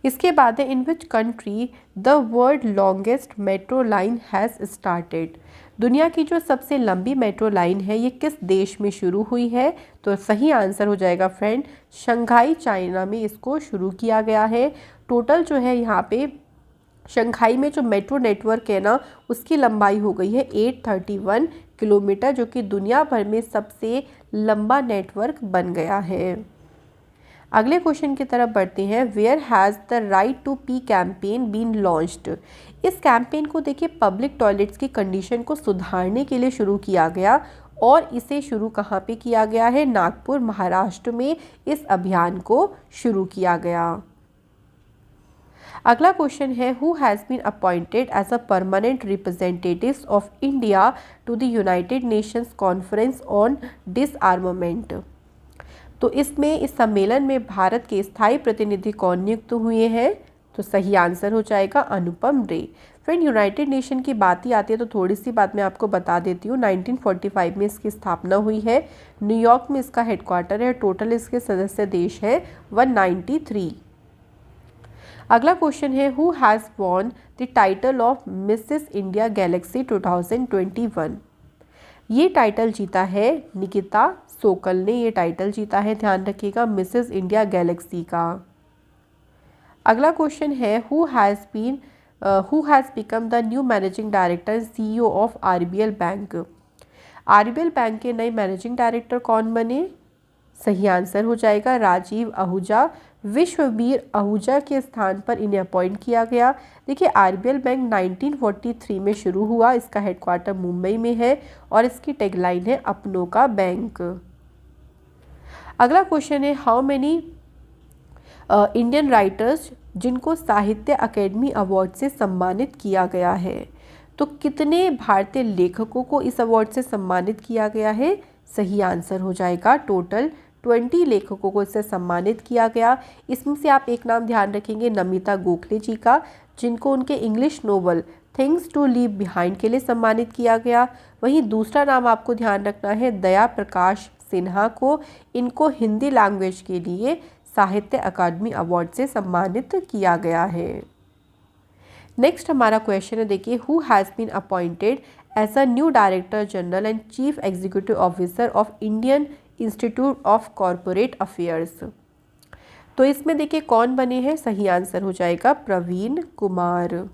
इसके बाद है in which country the world longest metro line has started. दुनिया की जो सबसे लंबी मेट्रो लाइन है ये किस देश में शुरू हुई है? तो सही आंसर हो जाएगा फ्रेंड शंघाई चाइना में इसको शुरू किया गया है। टोटल जो है यहाँ पे शंघाई में जो मेट्रो नेटवर्क है ना, उसकी लंबाई हो गई है 831 किलोमीटर, जो कि दुनिया भर में सबसे लंबा नेटवर्क बन गया है। अगले क्वेश्चन की तरफ बढ़ते हैं। Where has the right to pee campaign been launched? इस कैंपेन को देखिए पब्लिक टॉयलेट्स की कंडीशन को सुधारने के लिए शुरू किया गया और इसे शुरू कहाँ पे किया गया है? नागपुर महाराष्ट्र में इस अभियान को शुरू किया गया। अगला क्वेश्चन है who has been appointed as a permanent representatives of India to the United Nations conference on disarmament? तो इसमें इस सम्मेलन में भारत के स्थायी प्रतिनिधि कौन नियुक्त हुए हैं? तो सही आंसर हो जाएगा अनुपम रे। फ्रेंड यूनाइटेड नेशन की बात ही आती है तो थोड़ी सी बात मैं आपको बता देती हूँ। 1945 में इसकी स्थापना हुई है, न्यूयॉर्क में इसका हेडक्वार्टर है, टोटल इसके सदस्य देश है 193। अगला क्वेश्चन है who has won the title of Mrs India Galaxy 2021? ये टाइटल जीता है निकिता सोकल ने, ये टाइटल जीता है, ध्यान रखिएगा, मिसेस इंडिया गैलेक्सी का। अगला क्वेश्चन है who has become the new managing director CEO of RBL bank? RBL bank के नए मैनेजिंग डायरेक्टर कौन बने? सही आंसर हो जाएगा राजीव आहूजा। विश्ववीर आहूजा के स्थान पर इन्हें अपॉइंट किया गया? देखिए आरबीएल बैंक 1943 में शुरू हुआ, इसका हेडक्वार्टर मुंबई में है और इसकी टैगलाइन है अपनों का बैंक। अगला क्वेश्चन है हाउ मेनी इंडियन राइटर्स जिनको साहित्य अकेडमी अवार्ड से सम्मानित किया गया है? तो कितने भारतीय लेखकों को इस अवार्ड से सम्मानित किया गया है? सही आंसर हो जाएगा टोटल 20 लेखकों को इससे सम्मानित किया गया। इसमें से आप एक नाम ध्यान रखेंगे नमिता गोखले जी का, जिनको उनके English novel things to leave behind के लिए सम्मानित किया गया। वहीं दूसरा नाम आपको ध्यान रखना है दया प्रकाश सिन्हा को, इनको हिंदी लैंग्वेज के लिए साहित्य अकादमी अवार्ड से सम्मानित किया गया है। नेक्स्ट हमारा क्वेश्चन है, देखिए who has been appointed as a new director general and chief executive officer of Indian institute of corporate affairs? तो इसमें देखिए कौन बने हैं? सही आंसर हो जाएगा प्रवीण कुमार।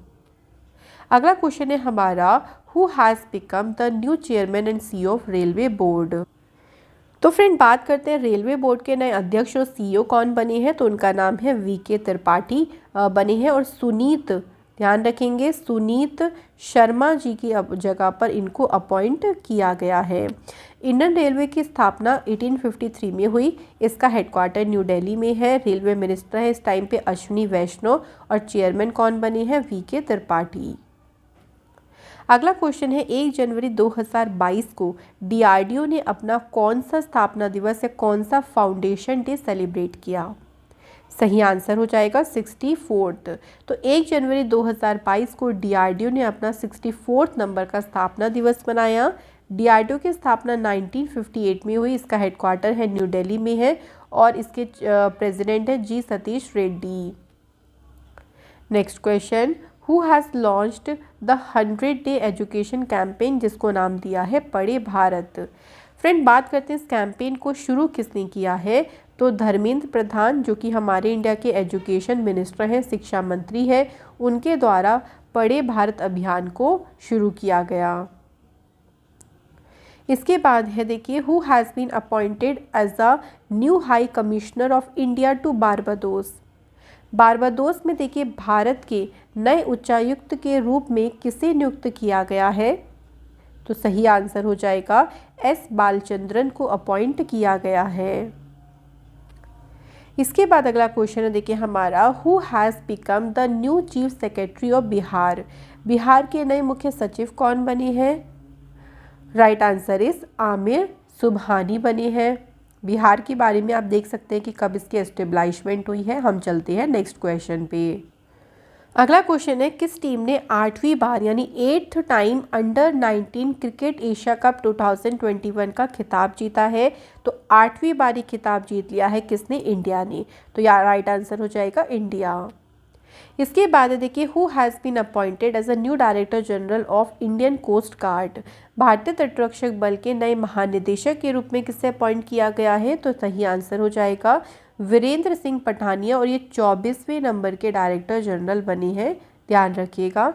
अगला क्वेश्चन है हमारा who has become the new chairman and CEO of railway board? तो फ्रेंड बात करते हैं रेलवे बोर्ड के नए अध्यक्ष और सीईओ कौन बने हैं? तो उनका नाम है वीके त्रिपाठी बने हैं और सुनीत, ध्यान रखेंगे सुनीत शर्मा जी की जगह पर इनको अपॉइंट किया गया है। इंडियन रेलवे की स्थापना 1853 में हुई, इसका हेडक्वार्टर न्यू दिल्ली में है। रेलवे मिनिस्टर है इस टाइम पे अश्विनी वैष्णव और चेयरमैन कौन बने हैं? वीके त्रिपाठी। अगला क्वेश्चन है 1 जनवरी 2022 को डीआरडीओ ने अपना कौन सा स्थापना दिवस या कौन सा फाउंडेशन डे सेलिब्रेट किया? सही आंसर हो जाएगा 64th। तो 1 जनवरी 2022 को डीआरडीओ ने अपना 64th नंबर का स्थापना दिवस मनाया। डीआरडीओ की स्थापना 1958 में हुई, इसका हेडक्वार्टर है न्यू दिल्ली में है और इसके प्रेसिडेंट है G Satish Reddy. Next question who has launched the 100-day education campaign, जिसको नाम दिया है पढ़े भारत? फ्रेंड बात करते हैं इस कैंपेन को शुरू किसने किया है? तो धर्मेंद्र प्रधान जो कि हमारे इंडिया के एजुकेशन मिनिस्टर हैं, शिक्षा मंत्री है, उनके द्वारा पढ़े भारत अभियान को शुरू किया गया। इसके बाद है देखिए who has been appointed as a new high commissioner of India to Barbados? Barbados में देखिए भारत के नए उच्चायुक्त के रूप में किसे नियुक्त किया गया है? तो सही आंसर हो जाएगा एस बालचंद्रन को अपॉइंट किया गया है। इसके बाद अगला क्वेश्चन है देखिए हमारा who has become the new chief secretary of Bihar? Bihar के नए मुख्य सचिव कौन बने हैं? Right answer is Aamir Subhani बने हैं। बिहार के बारे में आप देख सकते हैं कि कब इसकी एस्टेब्लिशमेंट हुई है। हम चलते हैं नेक्स्ट क्वेश्चन पे। अगला क्वेश्चन है किस टीम ने 8वीं बार यानी 8th time under 19 cricket Asia cup 2021 का खिताब जीता है? तो 8वीं बार ये खिताब जीत लिया है किसने? इंडिया ने। तो यार राइट आंसर हो जाएगा इंडिया। इसके बाद देखिए who has been appointed as a new director general of Indian coast guard? भारतीय तटरक्षक बल के नए महानिदेशक के रूप में किसे अपॉइंट किया गया है? तो सही आंसर हो जाएगा वीरेंद्र सिंह पठानिया और ये 24वें नंबर के डायरेक्टर जनरल बने हैं, ध्यान रखिएगा।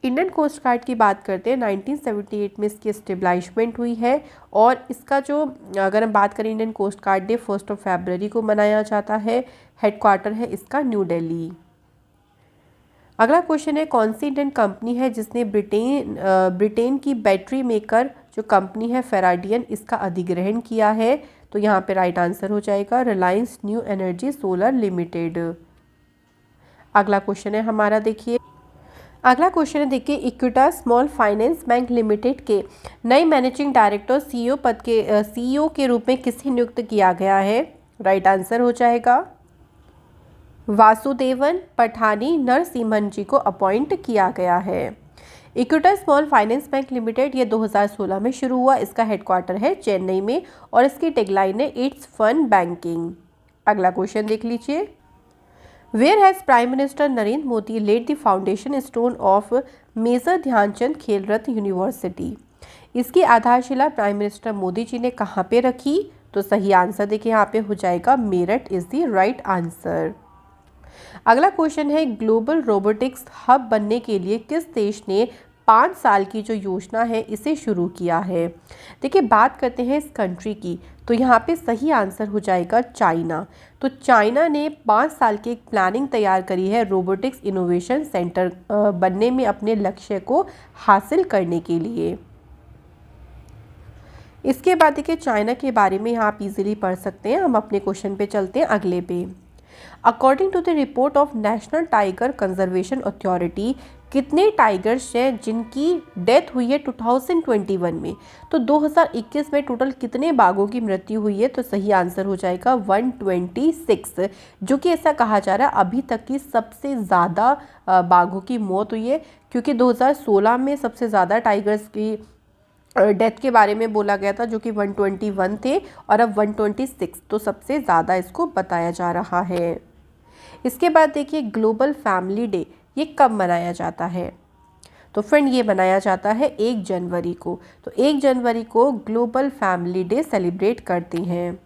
इंडियन कोस्ट गार्ड की बात करते हैं 1978 में इसकी एस्टेब्लिशमेंट हुई है और इसका जो अगर हम बात करें इंडियन कोस्ट गार्ड डे 1 फरवरी को मनाया जाता है। हेडक्वार्टर है इसका न्यू दिल्ली। अगला क्वेश्चन है कौन सी इंडियन कंपनी है जिसने ब्रिटेन की बैटरी मेकर जो कंपनी है फेराडियन इसका अधिग्रहण किया है? तो यहाँ पे राइट आंसर हो जाएगा Reliance new energy solar limited. अगला क्वेश्चन है हमारा देखिए इक्विटा स्मॉल फाइनेंस बैंक लिमिटेड के नए मैनेजिंग डायरेक्टर सीईओ के रूप में किसे नियुक्त किया गया है? राइट आंसर हो जाएगा वासुदेवन पठानी नरसिम्हन जी को अपॉइंट किया गया है। इक्विटा स्मॉल फाइनेंस बैंक लिमिटेड ये 2016 में शुरू हुआ, इसका हेडक्वार्टर है चेन्नई में और इसकी टैगलाइन है इट्स फन बैंकिंग। अगला क्वेश्चन देख लीजिए where has prime minister Narendra Modi laid the foundation stone of major Dhyanchand Khel Ratna university? इसकी आधारशिला प्राइम मिनिस्टर मोदी जी ने कहाँ पे रखी? तो सही आंसर देखिए यहाँ पे हो जाएगा Meerut is the right answer. अगला क्वेश्चन है ग्लोबल रोबोटिक्स हब बनने के लिए किस देश ने 5 साल की जो योजना है इसे शुरू किया है। देखिए बात करते हैं इस कंट्री की, तो यहाँ पे सही आंसर हो जाएगा चाइना। तो चाइना ने 5 साल की एक प्लानिंग तैयार करी है रोबोटिक्स इनोवेशन सेंटर बनने में अपने लक्ष्य को हासिल करने के लिए। इसके बाद देखिए चाइना के बारे में यहाँ आप इजीली पढ़ सकते हैं। हम अपने क्वेश्चन पे चलते हैं अगले पे। According to the report of national tiger conservation authority, कितने टाइगर्स हैं जिनकी डेथ हुई है 2021 में? तो 2021 में टोटल कितने बाघों की मृत्यु हुई है? तो सही आंसर हो जाएगा 126, जो कि ऐसा कहा जा रहा है अभी तक की सबसे ज़्यादा बाघों की मौत हुई है, क्योंकि 2016 में सबसे ज़्यादा टाइगर्स की डेथ के बारे में बोला गया था जो कि 121 थे, और अब 126, तो सबसे ज़्यादा इसको बताया जा रहा है। इसके बाद देखिए ग्लोबल फैमिली डे ये कब मनाया जाता है? तो फ्रेंड ये मनाया जाता है 1 जनवरी को। तो 1 जनवरी को ग्लोबल फैमिली डे सेलिब्रेट करते हैं।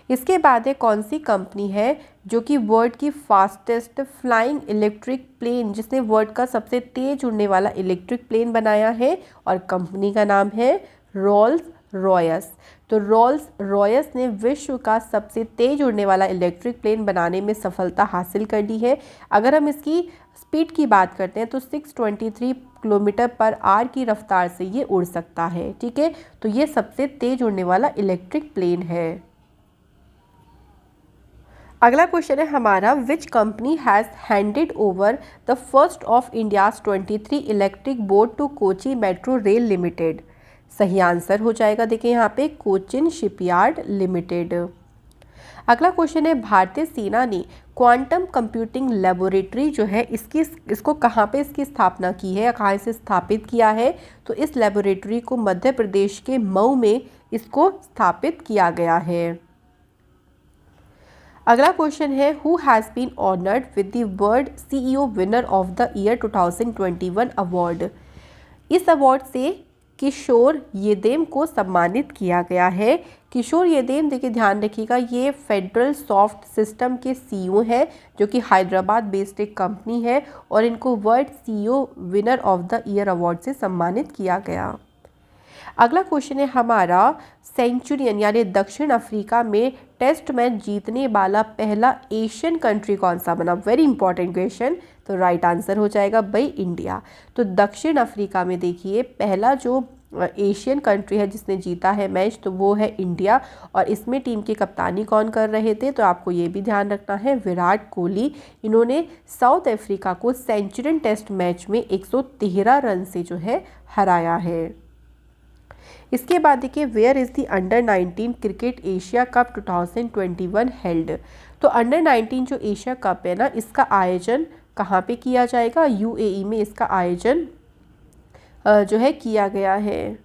इसके बाद है कौन सी कंपनी है जो कि वर्ल्ड की फास्टेस्ट फ्लाइंग इलेक्ट्रिक प्लेन, जिसने वर्ल्ड का सबसे तेज उड़ने वाला इलेक्ट्रिक प्लेन बनाया है, और कंपनी का नाम है रोल्स रॉयस। तो रोल्स रॉयस ने विश्व का सबसे तेज उड़ने वाला इलेक्ट्रिक प्लेन बनाने में सफलता हासिल कर ली है। अगर हम इसकी स्पीड की बात करते हैं तो 623 किलोमीटर पर आवर की रफ्तार से ये उड़ सकता है। ठीक है, तो ये सबसे तेज उड़ने वाला इलेक्ट्रिक प्लेन है। अगला क्वेश्चन है हमारा, which company has handed over the first of India's 23 electric boat to Kochi metro rail limited? सही आंसर हो जाएगा देखिए यहाँ पे कोचिन शिपयार्ड लिमिटेड। अगला क्वेश्चन है, भारतीय सेना ने क्वांटम कंप्यूटिंग लेबोरेटरी जो है इसको कहाँ पे इसकी स्थापना की है या कहाँ से स्थापित किया है? तो इस लेबोरेटरी को मध्य प्रदेश के मऊ में इसको स्थापित किया गया है। अगला क्वेश्चन है, who has been honoured with the world CEO winner of the year 2021 award? इस अवार्ड से किशोर येदेम को सम्मानित किया गया है। किशोर येदेम देखिए ध्यान रखिएगा, ये फेडरल सॉफ्ट सिस्टम के CEO है जो कि हैदराबाद बेस्ड एक कंपनी है, और इनको world CEO winner of the year award से सम्मानित किया गया। अगला क्वेश्चन है हमारा, सेंचुरियन यानी दक्षिण अफ्रीका में टेस्ट मैच जीतने वाला पहला एशियन कंट्री कौन सा बना? Very important question. तो राइट आंसर हो जाएगा भाई इंडिया। तो दक्षिण अफ्रीका में देखिए पहला जो एशियन कंट्री है जिसने जीता है मैच, तो वो है इंडिया, और इसमें टीम की कप्तानी कौन कर रहे थे? तो आपको ये भी ध्यान रखना है, विराट कोहली। इन्होंने साउथ अफ्रीका को सेंचुरियन टेस्ट मैच में 113 रन से जो है हराया है। इसके बाद देखिए, where is the under 19 cricket Asia cup 2021 held? तो अंडर 19 जो एशिया कप है ना, इसका आयोजन कहाँ पे किया जाएगा? UAE में इसका आयोजन जो है किया गया है।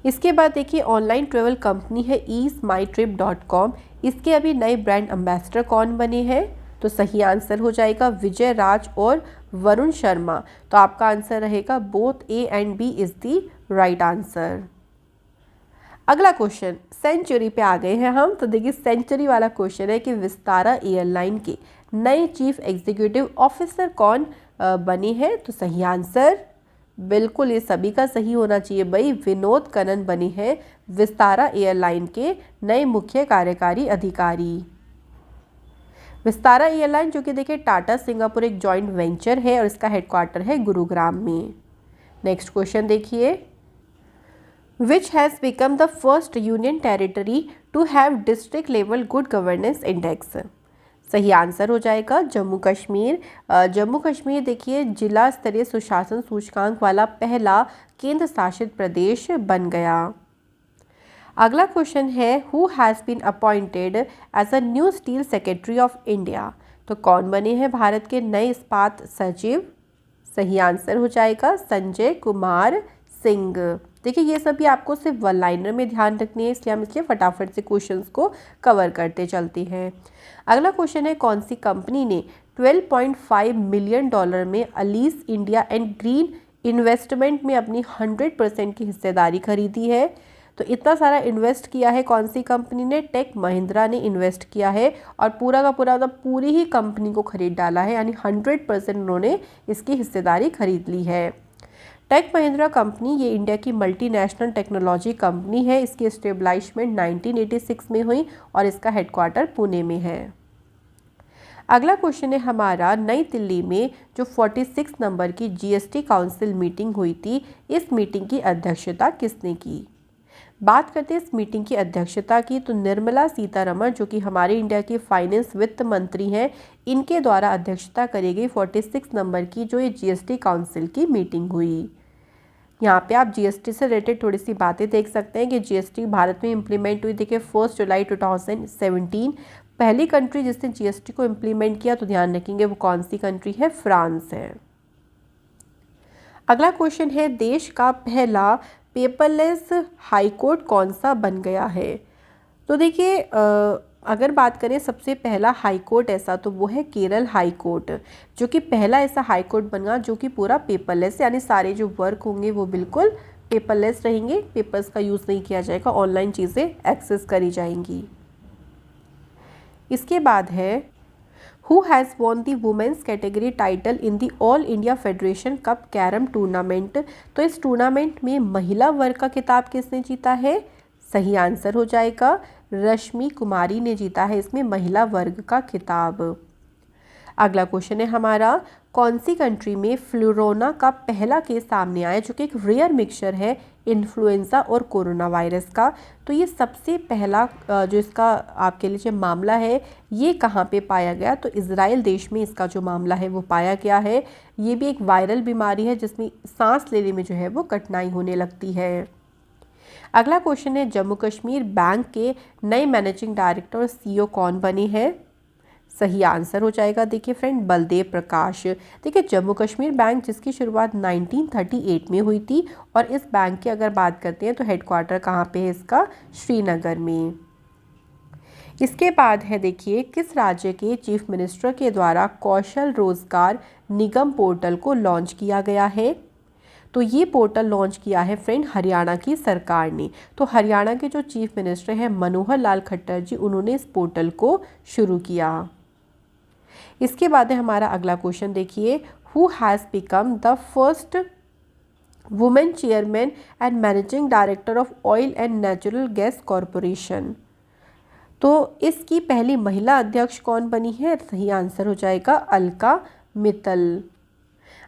इसके बाद देखिए, ऑनलाइन ट्रेवल कंपनी है easemytrip.com, इसके अभी नए ब्रांड एम्बेसडर कौन बने हैं? तो सही आंसर हो जाएगा विजय राज और वरुण शर्मा। तो आपका आंसर रहेगा both A and B is the right answer. अगला क्वेश्चन, सेंचुरी पे आ गए हैं हम। तो देखिए सेंचुरी वाला क्वेश्चन है कि विस्तारा एयरलाइन के नए चीफ एग्जीक्यूटिव ऑफिसर कौन बने हैं? तो सही आंसर बिल्कुल ये सभी का सही होना चाहिए भाई, विनोद कनन बने हैं विस्तारा एयरलाइन के नए मुख्य कार्यकारी अधिकारी। विस्तारा एयरलाइन जो कि देखिए टाटा सिंगापुर एक जॉइंट वेंचर है, और इसका हेडक्वार्टर है गुरुग्राम में। नेक्स्ट क्वेश्चन देखिए, which has become the first union territory to have district level good governance index? सही आंसर हो जाएगा जम्मू कश्मीर। जम्मू कश्मीर देखिए जिला स्तरीय सुशासन सूचकांक वाला पहला केंद्र शासित प्रदेश बन गया। अगला क्वेश्चन है, who has been appointed as a new steel secretary of India? तो कौन बने हैं भारत के नए इस्पात सचिव? सही आंसर हो जाएगा संजय कुमार सिंह। देखिए ये सभी आपको सिर्फ वन लाइनर में ध्यान रखनी है, इसलिए हम इसके फटाफट से क्वेश्चंस को कवर करते चलते हैं। अगला क्वेश्चन है, कौन सी कंपनी ने $12.5 मिलियन में अलीस इंडिया एंड ग्रीन इन्वेस्टमेंट में अपनी 100% की हिस्सेदारी खरीदी है? तो इतना सारा इन्वेस्ट किया है कौन सी कंपनी ने? टेक महिंद्रा ने इन्वेस्ट किया है, और पूरा का पूरा मतलब पूरी ही कंपनी को खरीद डाला है, यानी 100% उन्होंने इसकी हिस्सेदारी खरीद ली है। टेक महिंद्रा कंपनी ये इंडिया की मल्टीनेशनल टेक्नोलॉजी कंपनी है। इसकी एस्टेब्लिशमेंट 1986 में हुई और इसका हेडक्वार्टर पुणे में है। अगला क्वेश्चन है हमारा, नई दिल्ली में जो 46 नंबर की जीएसटी काउंसिल मीटिंग हुई थी, इस मीटिंग की अध्यक्षता किसने की? बात करते हैं इस मीटिंग की अध्यक्षता की, तो निर्मला सीतारमण जो कि हमारे इंडिया की फाइनेंस वित्त मंत्री हैं, इनके द्वारा अध्यक्षता करी गई 46 नंबर की जो ये जीएसटी काउंसिल की मीटिंग हुई। यहाँ पे आप जीएसटी से रिलेटेड थोड़ी सी बातें देख सकते हैं कि जीएसटी भारत में इम्प्लीमेंट हुई। देखिए 1 जुलाई 2017 पहली कंट्री जिसने जीएसटी को इम्प्लीमेंट किया, तो ध्यान रखेंगे वो कौन सी कंट्री है, फ्रांस है। अगला क्वेश्चन है, देश का पहला पेपरलेस हाईकोर्ट कौन सा बन गया है? तो देखिए अगर बात करें सबसे पहला हाईकोर्ट ऐसा, तो वो है केरल हाई कोर्ट, जो कि पहला ऐसा हाईकोर्ट बना जो कि पूरा पेपरलेस, यानी सारे जो वर्क होंगे वो बिल्कुल पेपरलेस रहेंगे, पेपर्स का यूज़ नहीं किया जाएगा, ऑनलाइन चीज़ें एक्सेस करी जाएंगी। इसके बाद है, who has won the women's category title in the all India federation cup carrom tournament? तो इस टूर्नामेंट में महिला वर्ग का खिताब किसने जीता है? सही आंसर हो जाएगा रश्मि कुमारी ने जीता है इसमें महिला वर्ग का खिताब। अगला क्वेश्चन है हमारा, कौन सी कंट्री में फ्लूरोना का पहला केस सामने आया, जो कि एक रेयर मिक्सचर है इन्फ्लुएंजा और कोरोना वायरस का? तो ये सबसे पहला जो इसका आपके लिए जो मामला है, ये कहाँ पे पाया गया? तो इजराइल देश में इसका जो मामला है वो पाया गया है। ये भी एक वायरल बीमारी है जिसमें सांस लेने में जो है वो कठिनाई होने लगती है। अगला क्वेश्चन है, जम्मू कश्मीर बैंक के नए मैनेजिंग डायरेक्टर और सीईओ कौन बने हैं? सही आंसर हो जाएगा देखिए फ्रेंड, बलदेव प्रकाश। देखिए जम्मू कश्मीर बैंक जिसकी शुरुआत 1938 में हुई थी, और इस बैंक की अगर बात करते हैं तो हेडक्वार्टर कहाँ पे है इसका? श्रीनगर में। इसके बाद है देखिए, किस राज्य के चीफ मिनिस्टर के द्वारा कौशल रोजगार निगम पोर्टल को लॉन्च किया गया है? तो ये पोर्टल लॉन्च किया है फ्रेंड हरियाणा की सरकार ने। तो हरियाणा के जो चीफ मिनिस्टर हैं मनोहर लाल खट्टर जी, उन्होंने इस पोर्टल को शुरू किया। इसके बाद है हमारा अगला क्वेश्चन देखिए, who has become the first women chairman and managing director of oil and natural gas corporation? तो इसकी पहली महिला अध्यक्ष कौन बनी है? सही आंसर हो जाएगा अलका मित्तल।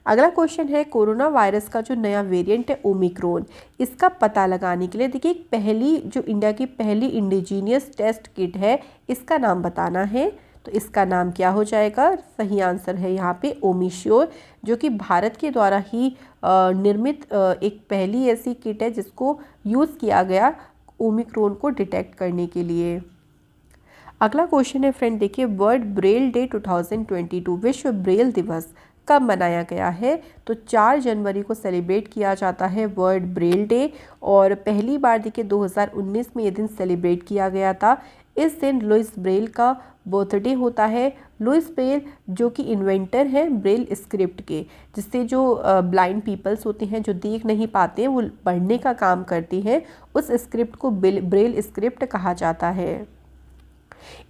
अगला क्वेश्चन है, कोरोना वायरस का जो नया वेरिएंट है ओमिक्रॉन, इसका पता लगाने के लिए देखिए पहली जो इंडिया की पहली इंडिजीनियस टेस्ट किट है, इसका नाम बताना है। तो इसका नाम क्या हो जाएगा? सही आंसर है यहाँ पे ओमिश्योर, जो कि भारत के द्वारा ही निर्मित एक पहली ऐसी किट है जिसको यूज़ किया गया ओमिक्रॉन को डिटेक्ट करने के लिए। अगला क्वेश्चन है फ्रेंड देखिए, वर्ल्ड ब्रेल डे 2022 विश्व ब्रेल दिवस कब मनाया गया है? तो 4 जनवरी को सेलिब्रेट किया जाता है वर्ल्ड ब्रेल डे, और पहली बार देखिए 2019 में ये दिन सेलिब्रेट किया गया था। इस दिन लुइस ब्रेल का बर्थडे होता है। लुइस ब्रेल जो कि इन्वेंटर हैं ब्रेल स्क्रिप्ट के, जिससे जो ब्लाइंड पीपल्स होते हैं जो देख नहीं पाते हैं वो पढ़ने का काम करते हैं, उस स्क्रिप्ट को ब्रेल स्क्रिप्ट कहा जाता है।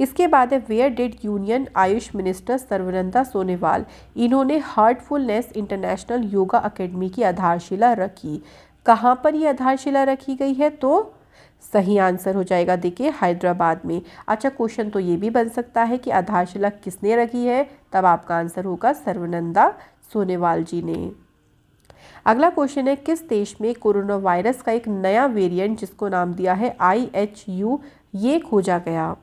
इसके बाद है, where did union AYUSH minister Sarbananda Sonowal, इन्होंने हार्टफुलनेस इंटरनेशनल योगा एकेडमी की आधारशिला रखी? कहाँ पर ये आधारशिला रखी गई है? तो सही आंसर हो जाएगा देखिए हैदराबाद में। अच्छा, क्वेश्चन तो ये भी बन सकता है कि आधारशिला किसने रखी है, तब आपका आंसर होगा सर्बानंद सोनोवाल जी ने। अगला क्वेश्चन है, किस देश में कोरोना वायरस का एक नया वेरिएंट जिसको नाम दिया है IHU, ये खोजा गया?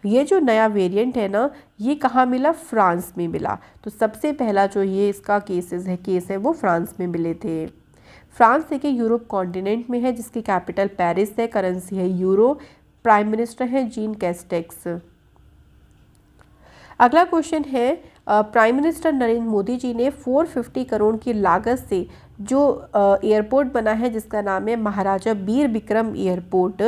ये जो नया वेरिएंट है ना, ये कहाँ मिला? फ्रांस में मिला। तो सबसे पहला जो ये इसका केस है वो फ्रांस में मिले थे। फ्रांस देखिए यूरोप कॉन्टिनेंट में है, जिसकी कैपिटल पेरिस है, करेंसी है यूरो, प्राइम मिनिस्टर हैं जीन कैस्टेक्स। अगला क्वेश्चन है, प्राइम मिनिस्टर नरेंद्र मोदी जी ने 450 करोड़ की लागत से जो एयरपोर्ट बना है जिसका नाम है महाराजा बीर बिक्रम एयरपोर्ट,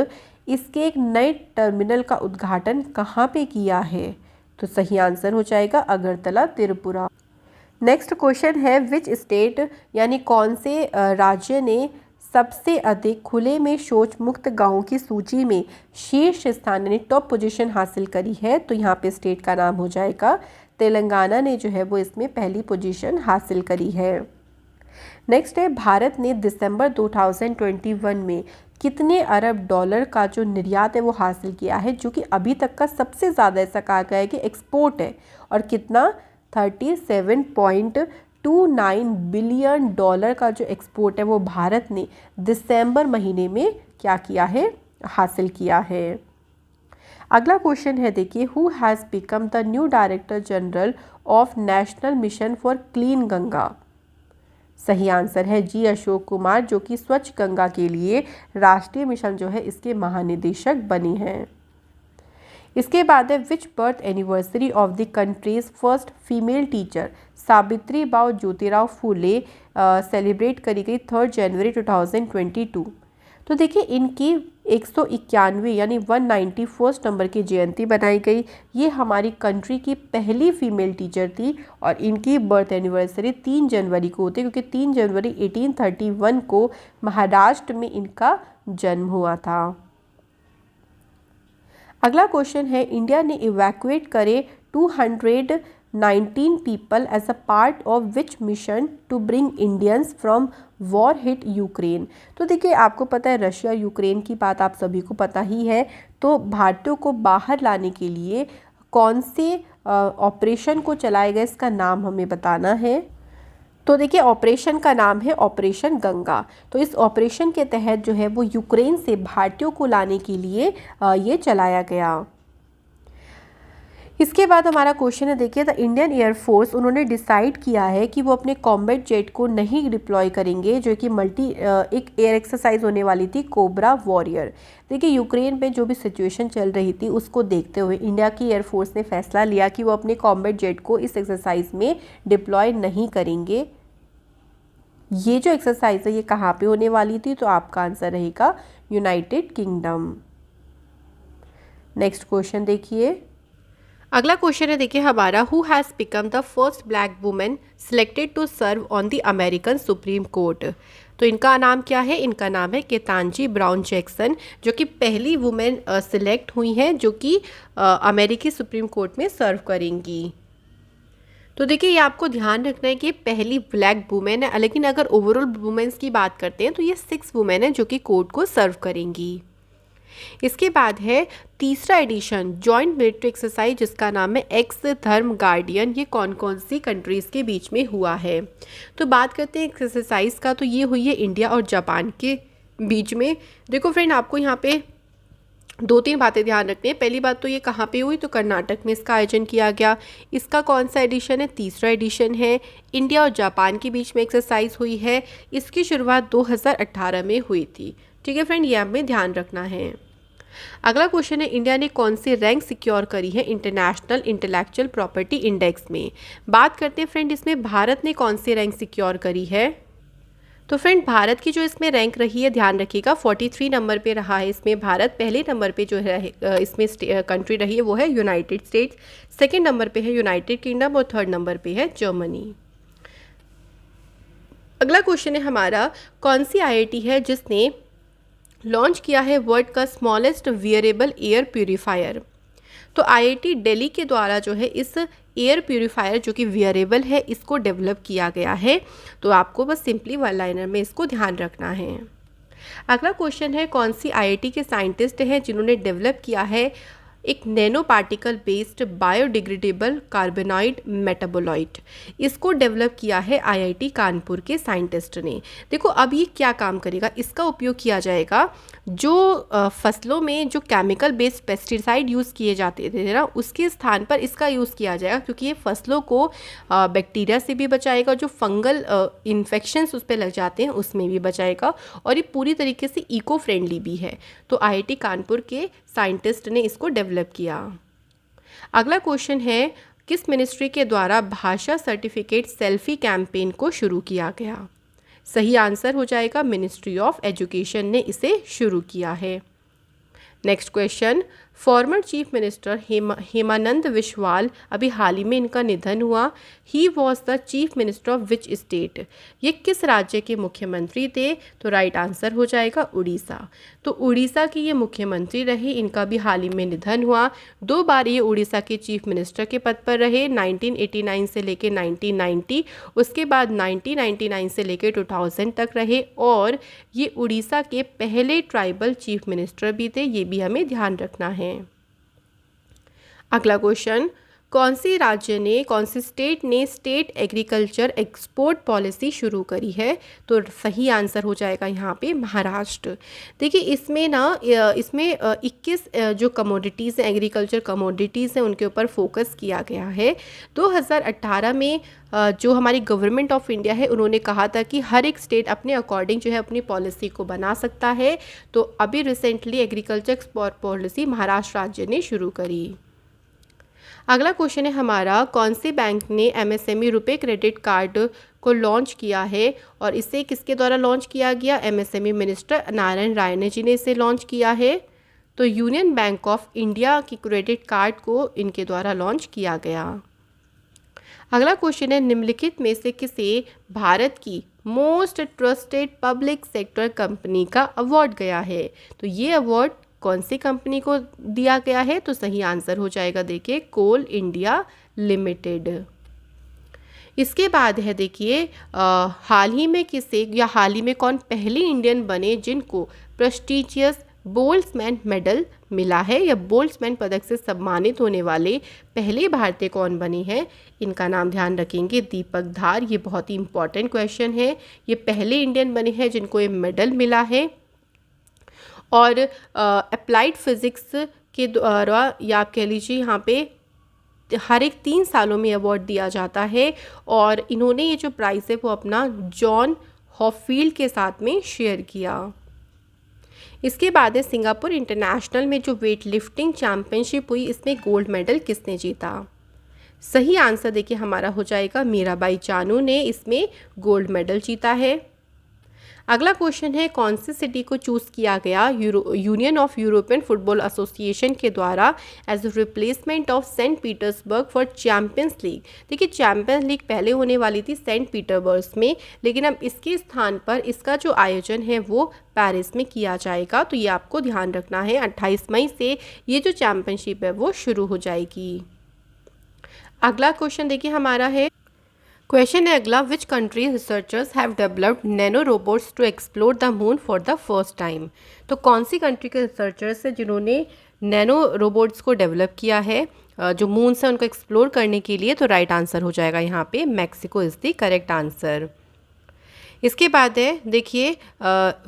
इसके एक नए टर्मिनल का उद्घाटन कहाँ पे किया है? तो सही आंसर हो जाएगा अगरतला त्रिपुरा। नेक्स्ट क्वेश्चन है, विच स्टेट यानी कौन से राज्य ने सबसे अधिक खुले में शौच मुक्त गाँव की सूची में शीर्ष स्थान यानी टॉप पोजीशन हासिल करी है? तो यहाँ पे स्टेट का नाम हो जाएगा तेलंगाना ने जो है वो इसमें पहली पोजीशन हासिल करी है। नेक्स्ट है, भारत ने दिसंबर 2021 में कितने अरब डॉलर का जो निर्यात है वो हासिल किया है, जो कि अभी तक का सबसे ज़्यादा ऐसा कहा गया है कि एक्सपोर्ट है, और कितना 37.29 बिलियन डॉलर का जो एक्सपोर्ट है वो भारत ने दिसंबर महीने में क्या किया है, हासिल किया है। अगला क्वेश्चन है, देखिए, who has become the new director general of national mission for clean Ganga. सही आंसर है जी अशोक कुमार, जो कि स्वच्छ गंगा के लिए राष्ट्रीय मिशन जो है इसके महानिदेशक बने हैं। इसके बाद है, which birth anniversary of the countries first female teacher Savitri Bai Jyotirao Phule celebrate करी गई 3 जनवरी 2022। तो देखिए, इनकी 191 यानी 191 नंबर की जयंती बनाई गई। ये हमारी कंट्री की पहली फीमेल टीचर थी और इनकी बर्थ एनिवर्सरी 3 जनवरी को होती है, क्योंकि 3 जनवरी 1831 को महाराष्ट्र में इनका जन्म हुआ था। अगला क्वेश्चन है, इंडिया ने इवैक्यूएट करे 219 people as a part of which mission to bring Indians from war hit Ukraine. तो देखिए, आपको पता है रशिया यूक्रेन की बात आप सभी को पता ही है। तो भारतीयों को बाहर लाने के लिए कौन से ऑपरेशन को चलाया गया, इसका नाम हमें बताना है। तो देखिए, ऑपरेशन का नाम है ऑपरेशन गंगा। तो इस ऑपरेशन के तहत जो है वो यूक्रेन से भारतीयों को लाने के लिए ये चलाया गया। इसके बाद हमारा क्वेश्चन है, देखिए, द इंडियन एयरफोर्स उन्होंने डिसाइड किया है कि वो अपने कॉम्बैट जेट को नहीं डिप्लॉय करेंगे, जो कि एक एयर एक्सरसाइज होने वाली थी कोबरा वॉरियर। देखिए, यूक्रेन में जो भी सिचुएशन चल रही थी उसको देखते हुए इंडिया की एयरफोर्स ने फैसला लिया कि वो अपने कॉम्बैट जेट को इस एक्सरसाइज में डिप्लॉय नहीं करेंगे। ये जो एक्सरसाइज है ये कहाँ पे होने वाली थी, तो आपका आंसर रहेगा यूनाइटेड किंगडम। नेक्स्ट क्वेश्चन देखिए, अगला क्वेश्चन है, देखिए हमारा, who has become the first black women selected to serve on the American supreme court. तो इनका नाम क्या है, इनका नाम है केतांजी ब्राउन जैक्सन, जो कि पहली वुमेन सिलेक्ट हुई हैं जो कि अमेरिकी सुप्रीम कोर्ट में सर्व करेंगी। तो देखिए, ये आपको ध्यान रखना है कि पहली ब्लैक वुमेन है, लेकिन अगर ओवरऑल वुमेन्स की बात करते हैं तो ये 6 वुमेन है जो कि कोर्ट को सर्व करेंगी। इसके बाद है तीसरा एडिशन जॉइंट मिलिट्री एक्सरसाइज, जिसका नाम है एक्स धर्म गार्डियन। ये कौन कौन सी कंट्रीज़ के बीच में हुआ है। तो बात करते हैं एक्सरसाइज का, तो ये हुई है इंडिया और जापान के बीच में। देखो फ्रेंड, आपको यहाँ पे 2-3 बातें ध्यान रखनी है। पहली बात तो ये कहाँ पे हुई, तो कर्नाटक में इसका आयोजन किया गया। इसका कौन सा एडिशन है, तीसरा एडिशन है। इंडिया और जापान के बीच में एक्सरसाइज हुई है। इसकी शुरुआत 2018 में हुई थी। ठीक है फ्रेंड, ये हमें ध्यान रखना है। अगला क्वेश्चन है, इंडिया ने कौन सी रैंक सिक्योर करी है इंटरनेशनल इंटेलेक्चुअल प्रॉपर्टी इंडेक्स में। बात करते हैं फ्रेंड, इसमें भारत ने कौन सी रैंक सिक्योर करी है। तो फ्रेंड, भारत की जो इसमें रैंक रही है, ध्यान रखिएगा, 43 नंबर पे रहा है इसमें भारत। पहले नंबर पे जो है इसमें कंट्री रही है वो है यूनाइटेड स्टेट्स, सेकेंड नंबर पे है यूनाइटेड किंगडम और थर्ड नंबर पे है जर्मनी। अगला क्वेश्चन है हमारा, कौन सी आईआईटी है जिसने लॉन्च किया है वर्ल्ड का स्मॉलेस्ट वियरेबल एयर प्यूरीफायर। तो आईआईटी दिल्ली के द्वारा जो है इस एयर प्यूरीफायर जो कि वियरेबल है इसको डेवलप किया गया है। तो आपको बस सिंपली वन लाइनर में इसको ध्यान रखना है। अगला क्वेश्चन है, कौन सी आईआईटी के साइंटिस्ट हैं जिन्होंने डेवलप किया है एक nano particle based biodegradable carbonide metabolite. इसको डेवलप किया है आईआईटी कानपुर के साइंटिस्ट ने। देखो, अब ये क्या काम करेगा, इसका उपयोग किया जाएगा जो फसलों में जो केमिकल बेस्ड पेस्टिसाइड यूज़ किए जाते थे ना, उसके स्थान पर इसका यूज़ किया जाएगा, क्योंकि ये फसलों को बैक्टीरिया से भी बचाएगा, जो फंगल इन्फेक्शंस उस पर लग जाते हैं उसमें भी बचाएगा, और ये पूरी तरीके से इको फ्रेंडली भी है। तो आईआईटी कानपुर के साइंटिस्ट ने इसको डेवलप किया। अगला क्वेश्चन है, किस मिनिस्ट्री के द्वारा भाषा सर्टिफिकेट सेल्फी कैंपेन को शुरू किया गया। सही आंसर हो जाएगा मिनिस्ट्री ऑफ एजुकेशन ने इसे शुरू किया है। Next question, former chief minister Hemanand Vishwal, अभी हाल ही में इनका निधन हुआ। He was the chief minister of which state, ये किस राज्य के मुख्यमंत्री थे? तो राइट आंसर हो जाएगा उड़ीसा। तो उड़ीसा के ये मुख्यमंत्री रहे, इनका भी हाल ही में निधन हुआ। 2 बार ये उड़ीसा के चीफ मिनिस्टर के पद पर रहे, 1989 से लेके 1990, उसके बाद 1999 से लेके 2000 तक रहे, और ये उड़ीसा के पहले ट्राइबल चीफ मिनिस्टर भी थे, ये भी हमें ध्यान रखना है। अगला क्वेश्चन, कौन सी स्टेट ने स्टेट एग्रीकल्चर एक्सपोर्ट पॉलिसी शुरू करी है? तो सही आंसर हो जाएगा यहाँ पे महाराष्ट्र। देखिए इसमें 21 जो कमोडिटीज़ हैं, एग्रीकल्चर कमोडिटीज़ हैं, उनके ऊपर फोकस किया गया है। 2018 में जो हमारी गवर्नमेंट ऑफ इंडिया है, उन्होंने कहा था कि हर एक स्टेट अपने अकॉर्डिंग जो है अपनी पॉलिसी को बना सकता है। तो अभी recently agriculture export policy Maharashtra राज्य ने शुरू करी। अगला क्वेश्चन है हमारा, कौन से बैंक ने एमएसएमई रुपए क्रेडिट कार्ड को लॉन्च किया है? और इसे किसके द्वारा लॉन्च किया गया? एमएसएमई मिनिस्टर नारायण राणे जी ने इसे लॉन्च किया है। तो यूनियन बैंक ऑफ इंडिया की क्रेडिट कार्ड को इनके द्वारा लॉन्च किया गया। अगला क्वेश्चन है, निम्नलिखित में से किसे भारत की most trusted public sector company का अवार्ड गया है? तो ये अवार्ड कौन सी कंपनी को दिया गया है? तो सही आंसर हो जाएगा देखिए कोल इंडिया लिमिटेड। इसके बाद है देखिए हाल ही में कौन पहले इंडियन बने जिनको प्रेस्टिजियस बोल्ट्जमैन मेडल मिला है, या बोल्ट्जमैन पदक से सम्मानित होने वाले पहले भारतीय कौन बने हैं? इनका नाम ध्यान रखेंगे, दीपक धार। ये बहुत ही इंपॉर्टेंट क्वेश्चन है। ये पहले इंडियन बने हैं जिनको ये मेडल मिला है। और अप्लाइड फिज़िक्स के द्वारा, या आप कह लीजिए यहाँ पे हर एक 3 सालों में अवार्ड दिया जाता है, और इन्होंने ये जो प्राइज़ है वो अपना जॉन हॉफील्ड के साथ में शेयर किया। इसके बाद है सिंगापुर इंटरनेशनल में जो वेट लिफ्टिंग चैम्पियनशिप हुई, इसमें गोल्ड मेडल किसने जीता? सही आंसर देखिए हमारा हो जाएगा मीराबाई चानू ने इसमें गोल्ड मेडल जीता है। अगला क्वेश्चन है, कौन सी सिटी को चूज़ किया गया union of European football association के द्वारा as replacement of Saint Petersburg for champions league? देखिए चैम्पियंस लीग पहले होने वाली थी सेंट पीटर्सबर्ग में, लेकिन अब इसके स्थान पर इसका जो आयोजन है वो पेरिस में किया जाएगा। तो ये आपको ध्यान रखना है, 28 मई से ये जो चैम्पियनशिप है वो शुरू हो जाएगी। अगला क्वेश्चन देखिए हमारा है, क्वेश्चन है अगला, which country researchers have developed nano robots to explore the moon for the first time? तो कौन सी कंट्री के रिसर्चर्स हैं जिन्होंने नैनो रोबोट्स को डेवलप किया है जो मून से उनको एक्सप्लोर करने के लिए? तो राइट आंसर हो जाएगा यहाँ पे Mexico is the correct answer. इसके बाद है देखिए,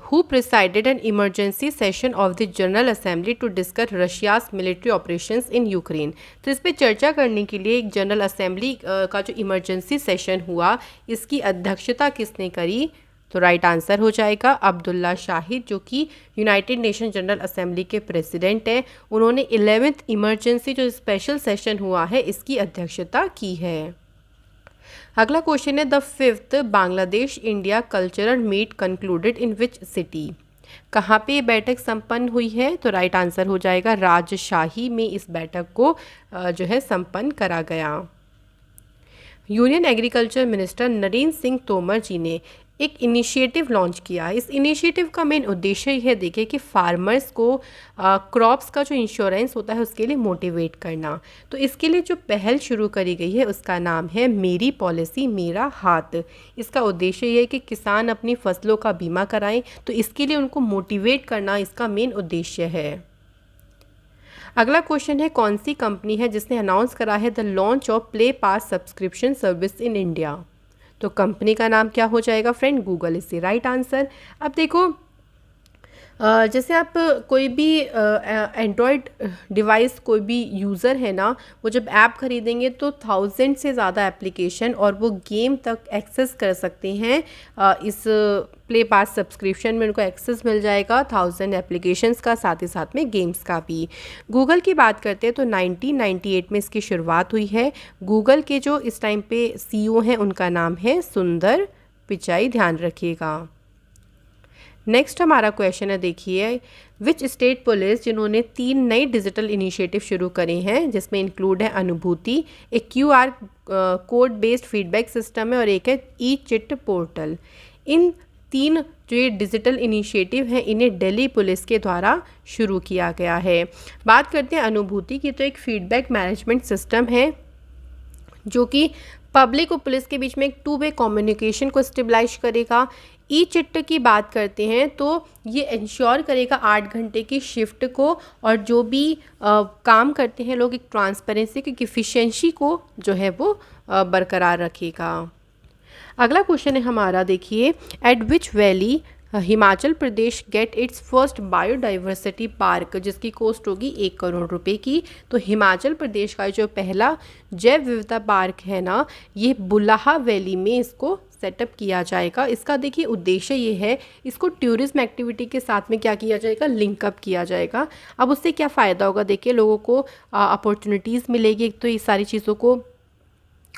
who presided an emergency session of the general assembly to discuss Russia's military operations in Ukraine? तो इस पर चर्चा करने के लिए एक जनरल असेंबली का जो इमरजेंसी सेशन हुआ, इसकी अध्यक्षता किसने करी? तो राइट आंसर हो जाएगा अब्दुल्ला शाहिद, जो कि यूनाइटेड नेशन जनरल असेंबली के प्रेसिडेंट हैं। उन्होंने 11th इमरजेंसी जो स्पेशल सेशन हुआ है इसकी अध्यक्षता की है। अगला क्वेश्चन है, the 5th Bangladesh India cultural meet concluded in which city? कहाँ पे ये बैठक संपन्न हुई है? तो राइट आंसर हो जाएगा राजशाही में इस बैठक को जो है संपन्न करा गया। Union agriculture minister Narendra Singh Tomar ji ने एक इनिशिएटिव लॉन्च किया। इस इनिशिएटिव का मेन उद्देश्य यह देखिए कि फार्मर्स को क्रॉप्स का जो इंश्योरेंस होता है उसके लिए मोटिवेट करना। तो इसके लिए जो पहल शुरू करी गई है उसका नाम है मेरी पॉलिसी मेरा हाथ। इसका उद्देश्य यह है कि किसान अपनी फसलों का बीमा कराएं, तो इसके लिए उनको मोटिवेट करना इसका मेन उद्देश्य है। अगला क्वेश्चन है, कौन सी कंपनी है जिसने अनाउंस करा है the launch of play pass subscription service in India? तो कंपनी का नाम क्या हो जाएगा friend? Google is the right answer. अब देखो जैसे आप कोई भी एंड्रॉयड डिवाइस कोई भी यूज़र है ना, वो जब ऐप खरीदेंगे तो 1000 से ज़्यादा एप्लीकेशन और वो गेम तक एक्सेस कर सकते हैं। इस प्ले पास सब्सक्रिप्शन में उनको एक्सेस मिल जाएगा 1000 एप्लीकेशंस का, साथ ही साथ में गेम्स का भी। गूगल की बात करते हैं तो 1998 में इसकी शुरुआत हुई है। गूगल के जो इस टाइम पे CEO हैं उनका नाम है सुंदर पिचाई, ध्यान रखिएगा। नेक्स्ट हमारा क्वेश्चन है, देखिए विच स्टेट पुलिस, जिन्होंने 3 नए डिजिटल इनिशिएटिव शुरू करे हैं, जिसमें इंक्लूड है अनुभूति, एक QR code based feedback system है और एक है ई चिट पोर्टल। इन 3 जो ये डिजिटल इनिशिएटिव हैं इन्हें दिल्ली पुलिस के द्वारा शुरू किया गया है। बात करते हैं अनुभूति की, तो एक फीडबैक मैनेजमेंट सिस्टम है जो कि पब्लिक और पुलिस के बीच में एक 2 वे कम्युनिकेशन को स्टेबलाइज करेगा। ई चिट की बात करते हैं तो ये इंश्योर करेगा 8 घंटे की शिफ्ट को, और जो भी काम करते हैं लोग, एक ट्रांसपेरेंसी की एफिशिएंसी को जो है वो बरकरार रखेगा। अगला क्वेश्चन है हमारा, देखिए at which valley Himachal Pradesh get its first biodiversity park, जिसकी कॉस्ट होगी 1 करोड़ रुपए की। तो हिमाचल प्रदेश का जो पहला जैव विविधता पार्क है ना, ये बुलाहा वैली में इसको सेटअप किया जाएगा। इसका देखिए उद्देश्य ये है, इसको टूरिज्म एक्टिविटी के साथ में क्या किया जाएगा, लिंकअप किया जाएगा। अब उससे क्या फ़ायदा होगा, देखिए लोगों को अपॉर्चुनिटीज़ मिलेगी, तो ये सारी चीज़ों को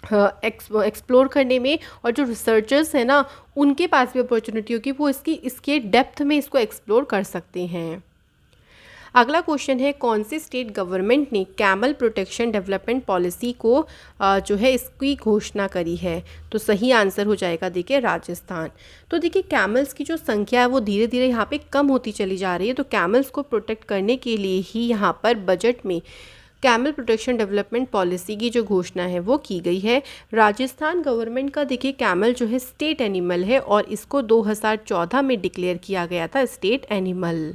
एक्सप्लोर करने में, और जो रिसर्चर्स हैं ना उनके पास भी अपॉर्चुनिटी होगी, वो इसके डेप्थ में इसको एक्सप्लोर कर सकते हैं। अगला क्वेश्चन है, कौन सी स्टेट गवर्नमेंट ने कैमल प्रोटेक्शन डेवलपमेंट पॉलिसी को जो है इसकी घोषणा करी है। तो सही आंसर हो जाएगा देखिए राजस्थान। तो देखिए कैमल्स की जो संख्या है वो धीरे धीरे यहाँ पे कम होती चली जा रही है, तो कैमल्स को प्रोटेक्ट करने के लिए ही यहाँ पर बजट में कैमल प्रोटेक्शन डेवलपमेंट पॉलिसी की जो घोषणा है वो की गई है। राजस्थान गवर्नमेंट का देखिए कैमल जो है स्टेट एनिमल है, और इसको 2014 में डिक्लेयर किया गया था स्टेट एनिमल।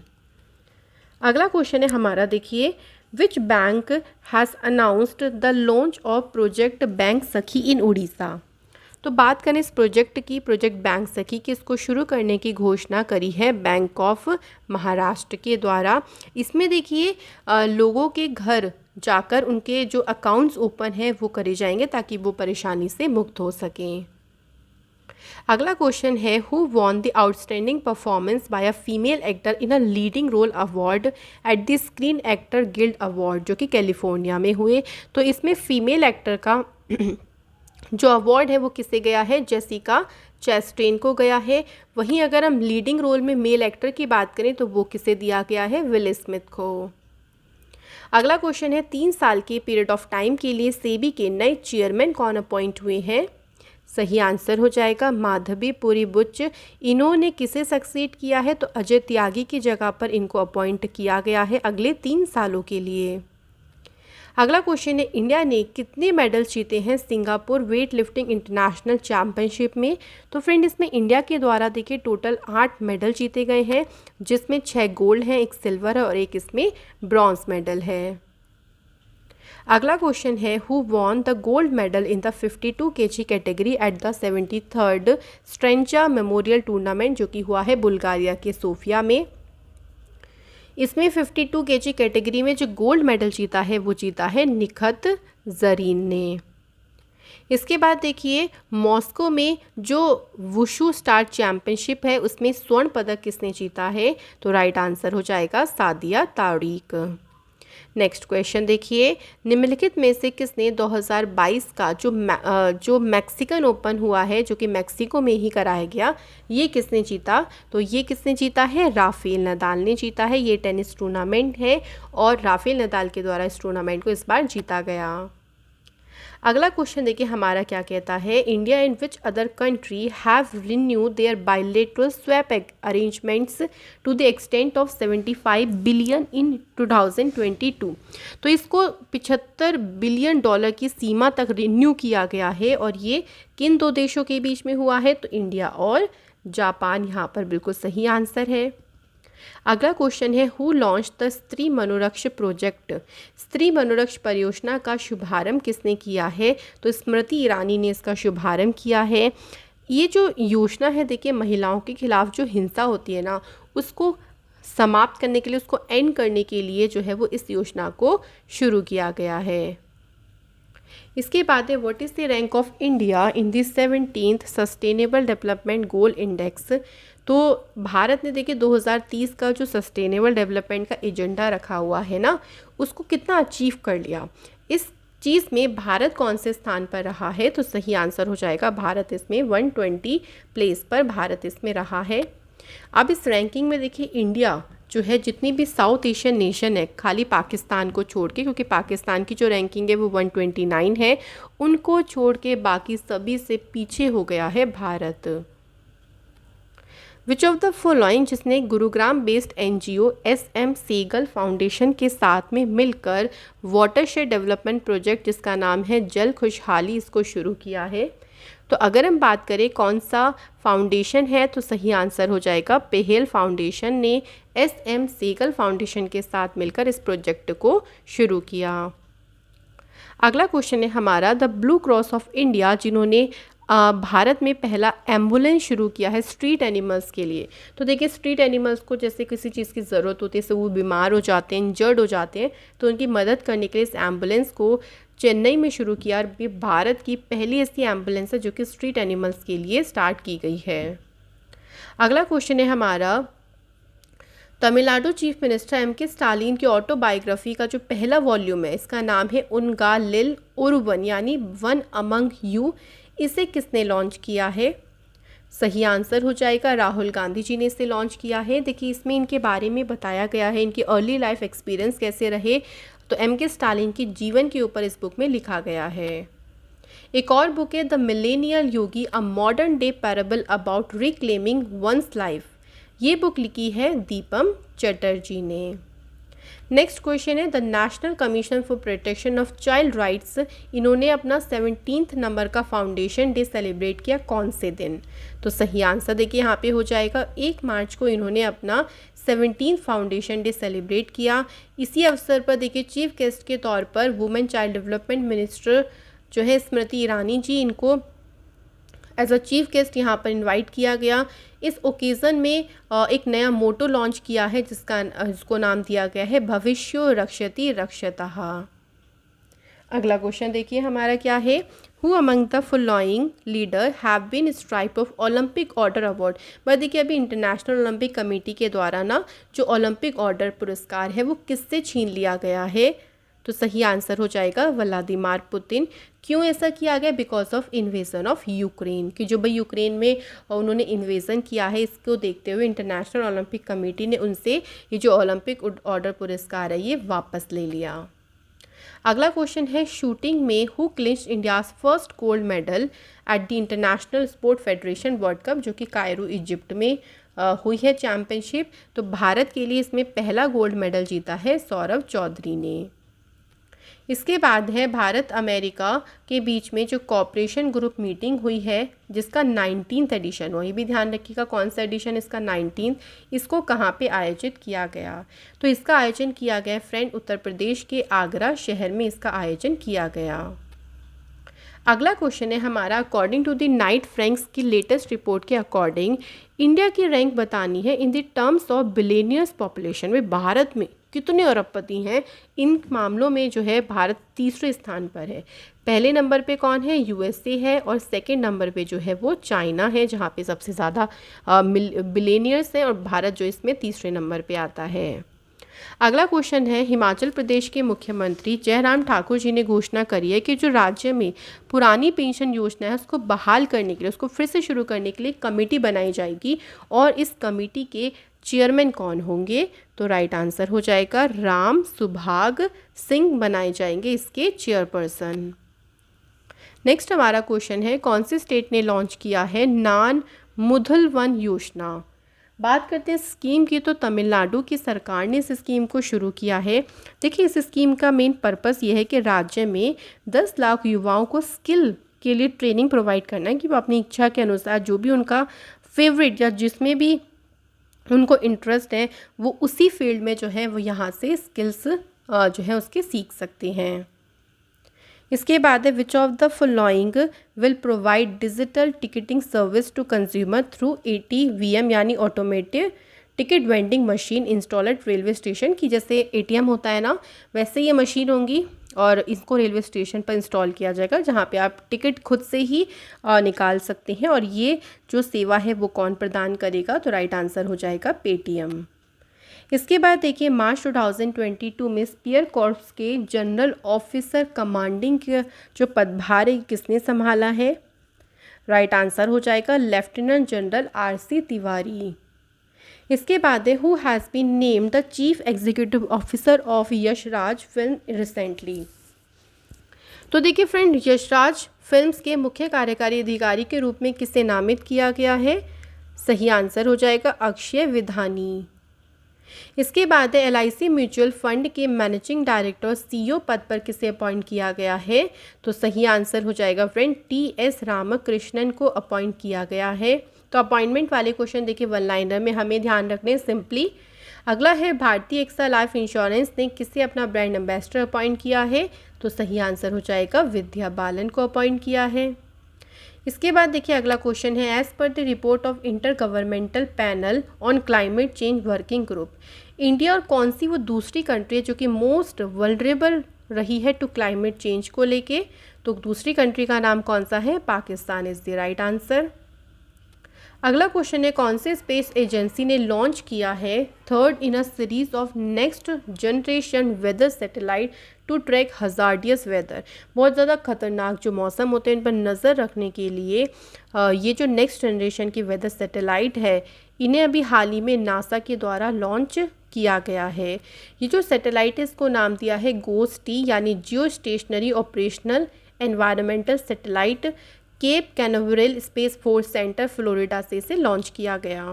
अगला क्वेश्चन है हमारा, देखिए which bank has announced the launch of project bank सखी इन उड़ीसा। तो बात करें इस प्रोजेक्ट की, प्रोजेक्ट बैंक सखी की, इसको शुरू करने की घोषणा करी है बैंक ऑफ महाराष्ट्र के द्वारा। इसमें देखिए लोगों के घर जाकर उनके जो अकाउंट्स ओपन हैं वो करे जाएंगे ताकि वो परेशानी से मुक्त हो सकें। अगला क्वेश्चन है, who won the outstanding performance by a female actor in a leading role award at the screen actor guild award, जो कि कैलिफोर्निया में हुए। तो इसमें फीमेल एक्टर का जो अवार्ड है वो किसे गया है, जेसिका चैस्टेन को गया है। वहीं अगर हम लीडिंग रोल में मेल एक्टर की बात करें तो वो किसे दिया गया है, विल स्मिथ को। अगला क्वेश्चन है, 3 साल के पीरियड ऑफ टाइम के लिए सेबी के नए चेयरमैन कौन अपॉइंट हुए हैं। सही आंसर हो जाएगा माधवी पुरी बुच। इन्होंने किसे सक्सीड किया है, तो अजय त्यागी की जगह पर इनको अपॉइंट किया गया है अगले 3 सालों के लिए। अगला क्वेश्चन है, इंडिया ने कितने मेडल जीते हैं Singapore weight lifting international championship में। तो फ्रेंड इसमें इंडिया के द्वारा देखिए टोटल 8 मेडल जीते गए हैं, जिसमें 6 गोल्ड हैं, 1 सिल्वर है और 1 इसमें ब्रॉन्ज मेडल है। अगला क्वेश्चन है, who won the gold medal in the 52 kg category at the 73rd Strandja memorial tournament, जो कि हुआ है बुल्गारिया के सोफिया में। इसमें 52 kg कैटेगरी में जो गोल्ड मेडल जीता है वो जीता है निखत जरीन ने। इसके बाद देखिए मॉस्को में जो वुशु स्टार चैंपियनशिप है उसमें स्वर्ण पदक किसने जीता है, तो राइट आंसर हो जाएगा सादिया तारिक। नेक्स्ट क्वेश्चन देखिए, निम्नलिखित में से किसने 2022 का जो मैक्सिकन ओपन हुआ है, जो कि मैक्सिको में ही कराया गया, ये किसने जीता। तो ये किसने जीता है, राफेल नदाल ने जीता है। ये टेनिस टूर्नामेंट है और राफेल नदाल के द्वारा इस टूर्नामेंट को इस बार जीता गया। अगला क्वेश्चन देखिए हमारा क्या कहता है, India and which other country have renew their bilateral swap arrangements to the extent of 75 billion in 2022। तो इसको 75 बिलियन डॉलर की सीमा तक रिन्यू किया गया है, और ये किन 2 देशों के बीच में हुआ है, तो इंडिया और जापान यहाँ पर बिल्कुल सही आंसर है। अगला क्वेश्चन है, हु लॉन्च द स्त्री मनोरक्ष प्रोजेक्ट। स्त्री मनोरक्ष परियोजना का शुभारंभ किसने किया है, तो स्मृति ईरानी ने इसका शुभारंभ किया है। ये जो योजना है देखिए महिलाओं के खिलाफ जो हिंसा होती है ना, उसको समाप्त करने के लिए, उसको एंड करने के लिए जो है वो इस योजना को शुरू किया गया है। इसके बाद है, what is the rank of India in the 17th sustainable development goal index. तो भारत ने देखिए 2030 का जो सस्टेनेबल डेवलपमेंट का एजेंडा रखा हुआ है ना, उसको कितना अचीव कर लिया, इस चीज़ में भारत कौन से स्थान पर रहा है, तो सही आंसर हो जाएगा भारत इसमें 120 प्लेस पर भारत इसमें रहा है। अब इस रैंकिंग में देखिए इंडिया जो है, जितनी भी साउथ एशियन नेशन है खाली पाकिस्तान को छोड़ के, क्योंकि पाकिस्तान की जो रैंकिंग है वो 129 है, उनको छोड़ के बाकी सभी से पीछे हो गया है Bharat. Which of the following, जिसने Gurugram based NGO SM Sehgal foundation के साथ में मिलकर वाटरशेड डेवलपमेंट प्रोजेक्ट जिसका नाम है जल खुशहाली, इसको शुरू किया है। तो अगर हम बात करें कौन सा फाउंडेशन है, तो सही आंसर हो जाएगा पहेल फाउंडेशन ने SM सेगल फाउंडेशन के साथ मिलकर इस प्रोजेक्ट को शुरू किया। अगला क्वेश्चन है हमारा, the blue cross of India जिन्होंने भारत में पहला एम्बुलेंस शुरू किया है स्ट्रीट एनिमल्स के लिए। तो देखिए स्ट्रीट एनिमल्स को जैसे किसी चीज़ की ज़रूरत होती है, जैसे वो बीमार हो जाते हैं, इंजर्ड हो जाते हैं, तो उनकी मदद करने के लिए इस एम्बुलेंस को चेन्नई में शुरू किया। और ये भारत की पहली ऐसी एम्बुलेंस है जो कि स्ट्रीट एनिमल्स के लिए स्टार्ट की गई है। अगला क्वेश्चन है हमारा, Tamil Nadu chief minister M.K. Stalin की ऑटोबायोग्राफी का जो पहला वॉल्यूम है, इसका नाम है उनगा लिल उरुवन यानी वन अमंग यू, इसे किसने लॉन्च किया है? सही आंसर हो जाएगा राहुल गांधी जी ने इसे लॉन्च किया है। देखिए इसमें इनके बारे में बताया गया है, इनकी अर्ली लाइफ एक्सपीरियंस कैसे रहे, तो M.K. स्टालिन की जीवन के ऊपर इस बुक में लिखा गया है। एक और बुक है the millennial Yogi, a modern day parable about reclaiming one's life, ये बुक लिखी है दीपम चटर्जी ने। नेक्स्ट क्वेश्चन है the national commission for protection of child rights, इन्होंने अपना 17th नंबर का फाउंडेशन डे सेलिब्रेट किया कौन से दिन? तो सही आंसर देखिए यहाँ पे हो जाएगा 1 मार्च को इन्होंने अपना 17th फाउंडेशन डे सेलिब्रेट किया। इसी अवसर पर देखिए चीफ गेस्ट के तौर पर वुमेन चाइल्ड डेवलपमेंट मिनिस्टर जो है स्मृति ईरानी जी, इनको एज अ चीफ गेस्ट यहाँ पर इनवाइट किया गया। इस ओकेज़न में एक नया मोटो लॉन्च किया है जिसको नाम दिया गया है भविष्यो रक्षति रक्षतः। अगला क्वेश्चन देखिए हमारा क्या है, who among the following leader have been stripped of Olympic order award. But देखिए अभी इंटरनेशनल ओलंपिक कमेटी के द्वारा ना जो ओलंपिक ऑर्डर पुरस्कार है वो किससे छीन लिया गया है? तो सही आंसर हो जाएगा व्लादिमीर पुतिन। क्यों ऐसा किया गया? Because of invasion of Ukraine, कि जो भाई यूक्रेन में उन्होंने इन्वेजन किया है, इसको देखते हुए इंटरनेशनल ओलंपिक कमेटी ने उनसे ये जो ओलंपिक ऑर्डर पुरस्कार है ये वापस ले लिया। अगला क्वेश्चन है शूटिंग में who clinched India's first gold medal at the international sport federation world cup, जो कि कायरो इजिप्ट में हुई है चैम्पियनशिप। तो भारत के लिए इसमें पहला गोल्ड मेडल जीता है सौरभ चौधरी ने। इसके बाद है भारत अमेरिका के बीच में जो कॉपरेशन ग्रुप मीटिंग हुई है जिसका 19th एडिशन हुआ, ये भी ध्यान रखिएगा कौन सा एडिशन, इसका 19th। इसको कहाँ पे आयोजित किया गया? तो इसका आयोजन किया गया फ्रेंड उत्तर प्रदेश के आगरा शहर में इसका आयोजन किया गया। अगला क्वेश्चन है हमारा, according to the Knight Frank's की लेटेस्ट रिपोर्ट के अकॉर्डिंग इंडिया की रैंक बतानी है in the terms of billionaires population में। भारत में कितने अरबपति हैं? इन मामलों में जो है भारत तीसरे स्थान पर है। पहले नंबर पे कौन है? USA है, और सेकंड नंबर पे जो है वो चाइना है, जहाँ पे सबसे ज़्यादा बिलियनियर्स हैं, और भारत जो इसमें तीसरे नंबर पे आता है। अगला क्वेश्चन है, हिमाचल प्रदेश के मुख्यमंत्री जयराम ठाकुर जी ने घोषणा करी है कि जो राज्य में पुरानी पेंशन योजना है उसको बहाल करने के लिए, उसको फिर से शुरू करने के लिए कमेटी बनाई जाएगी, और इस कमेटी के चेयरमैन कौन होंगे? तो राइट आंसर हो जाएगा राम सुभाग सिंह बनाए जाएंगे इसके चेयरपर्सन। नेक्स्ट हमारा क्वेश्चन है, कौन सी स्टेट ने लॉन्च किया है नान मुधलवन योजना? बात करते हैं स्कीम की, तो तमिलनाडु की सरकार ने इस स्कीम को शुरू किया है। देखिए इस स्कीम का मेन पर्पस ये है कि राज्य में 10 लाख युवाओं को स्किल के लिए ट्रेनिंग प्रोवाइड करना है कि वो अपनी इच्छा के अनुसार जो भी उनका फेवरेट या जिसमें भी उनको इंटरेस्ट है वो उसी फील्ड में जो है वो यहाँ से स्किल्स जो है उसके सीख सकते हैं। इसके बाद है which of the following will provide digital ticketing service to consumer through ATVM यानी automotive ticket vending machine install at railway station, की जैसे ATM होता है ना वैसे ये मशीन होंगी, और इसको रेलवे स्टेशन पर इंस्टॉल किया जाएगा जहाँ पे आप टिकट खुद से ही निकाल सकते हैं। और ये जो सेवा है वो कौन प्रदान करेगा? तो राइट आंसर हो जाएगा पेटीएम। इसके बाद देखिए मार्च 2022 में स्पीयर कॉर्प्स के जनरल ऑफिसर कमांडिंग के जो पदभार है किसने संभाला है? राइट आंसर हो जाएगा लेफ्टिनेंट जनरल RC तिवारी। इसके बाद है who has been named the chief executive officer of Yashraj film recently. तो देखिए फ्रेंड, यशराज फिल्म्स के मुख्य कार्यकारी अधिकारी के रूप में किसे नामित किया गया है? सही आंसर हो जाएगा अक्षय विधानी। इसके बाद है LIC म्यूचुअल फंड के मैनेजिंग डायरेक्टर CEO पद पर किसे अपॉइंट किया गया है? तो सही आंसर हो जाएगा फ्रेंड TS रामकृष्णन को अपॉइंट किया गया है। तो अपॉइंटमेंट वाले क्वेश्चन देखिए वन लाइनर में हमें ध्यान रखने सिंपली। अगला है भारतीय एक्सा लाइफ इंश्योरेंस ने किसे अपना ब्रांड एम्बेसडर अपॉइंट किया है? तो सही आंसर हो जाएगा विद्या बालन को अपॉइंट किया है। इसके बाद देखिए अगला क्वेश्चन है as per the report of inter governmental panel on climate change working group, India और कौन सी वो दूसरी कंट्री है जो कि मोस्ट वल्नरेबल रही है टू क्लाइमेट चेंज को लेके? तो दूसरी कंट्री का नाम कौन सा है? Pakistan is the right answer. अगला क्वेश्चन है कौन से स्पेस एजेंसी ने लॉन्च किया है third in a series of next generation weather satellite to track hazardous weather. बहुत ज़्यादा खतरनाक जो मौसम होते हैं इन पर नज़र रखने के लिए ये जो नेक्स्ट जनरेशन की वेदर सैटेलाइट है इन्हें अभी हाल ही में नासा के द्वारा लॉन्च किया गया है। ये जो सैटेलाइट है इसको नाम दिया है GOES-T यानी geostationary operational environmental satellite. Cape Canaveral space force centre Florida से इसे लॉन्च किया गया।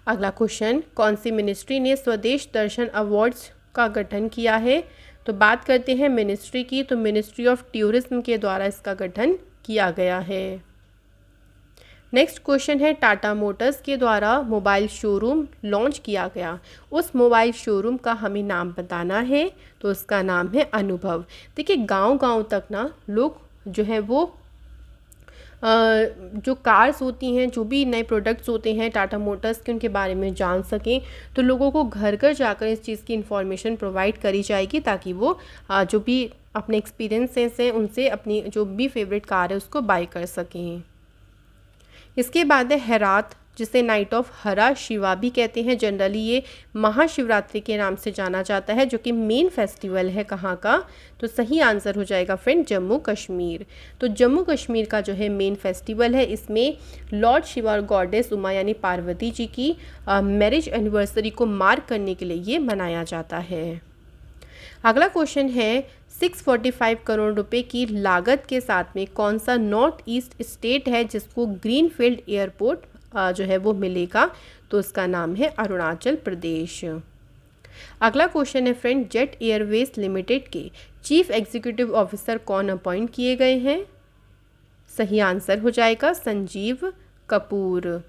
अगला क्वेश्चन कौन सी मिनिस्ट्री ने स्वदेश दर्शन अवार्ड्स का गठन किया है? तो बात करते हैं मिनिस्ट्री की, तो मिनिस्ट्री ऑफ टूरिज्म के द्वारा इसका गठन किया गया है। नेक्स्ट क्वेश्चन है टाटा मोटर्स के द्वारा मोबाइल शोरूम लॉन्च किया गया, उस मोबाइल शोरूम का हमें नाम बताना है। तो उसका नाम है अनुभव। देखिए गांव-गांव तक ना लोग जो है वो जो कार्स होती हैं, जो भी नए प्रोडक्ट्स होते हैं टाटा मोटर्स के, उनके बारे में जान सकें। तो लोगों को घर घर जाकर इस चीज़ की इन्फॉर्मेशन प्रोवाइड करी जाएगी ताकि वो जो भी अपने एक्सपीरियंसेस हैं उनसे अपनी जो भी फेवरेट कार है उसको बाय कर सकें। इसके बाद है हेरात, जिसे नाइट ऑफ हरा शिवा भी कहते हैं। जनरली ये महाशिवरात्रि के नाम से जाना जाता है जो कि मेन फेस्टिवल है कहाँ का? तो सही आंसर हो जाएगा फ्रेंड जम्मू कश्मीर। तो जम्मू कश्मीर का जो है मेन फेस्टिवल है, इसमें लॉर्ड शिवा और गॉडेस उमा यानी पार्वती जी की मैरिज एनिवर्सरी को मार्क करने के लिए ये मनाया जाता है। अगला क्वेश्चन है 645 करोड़ रुपए की लागत के साथ में कौन सा नॉर्थ ईस्ट स्टेट है जिसको ग्रीनफील्ड एयरपोर्ट जो है वो मिलेगा? तो उसका नाम है अरुणाचल प्रदेश। अगला क्वेश्चन है फ्रेंड जेट एयरवेज लिमिटेड के चीफ एग्जीक्यूटिव ऑफिसर कौन अपॉइंट किए गए हैं? सही आंसर हो जाएगा संजीव कपूर।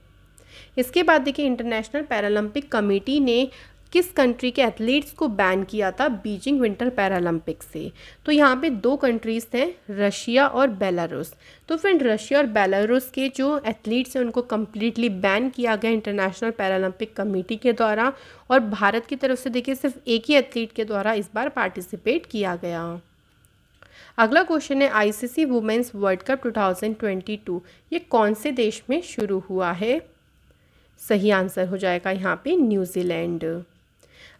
इसके बाद देखिए इंटरनेशनल पैरालंपिक कमेटी ने किस कंट्री के एथलीट्स को बैन किया था बीजिंग विंटर पैरालंपिक से? तो यहाँ पे दो कंट्रीज़ हैं, रशिया और बेलारूस। तो फ्रेंड रशिया और बेलारूस के जो एथलीट्स हैं उनको कम्प्लीटली बैन किया गया इंटरनेशनल पैरालंपिक कमेटी के द्वारा, और भारत की तरफ से देखिए सिर्फ एक ही एथलीट के द्वारा इस बार पार्टिसिपेट किया गया। अगला क्वेश्चन है ICC वुमेंस वर्ल्ड कप 2022 ये कौन से देश में शुरू हुआ है? सही आंसर हो जाएगा यहाँ पे न्यूजीलैंड।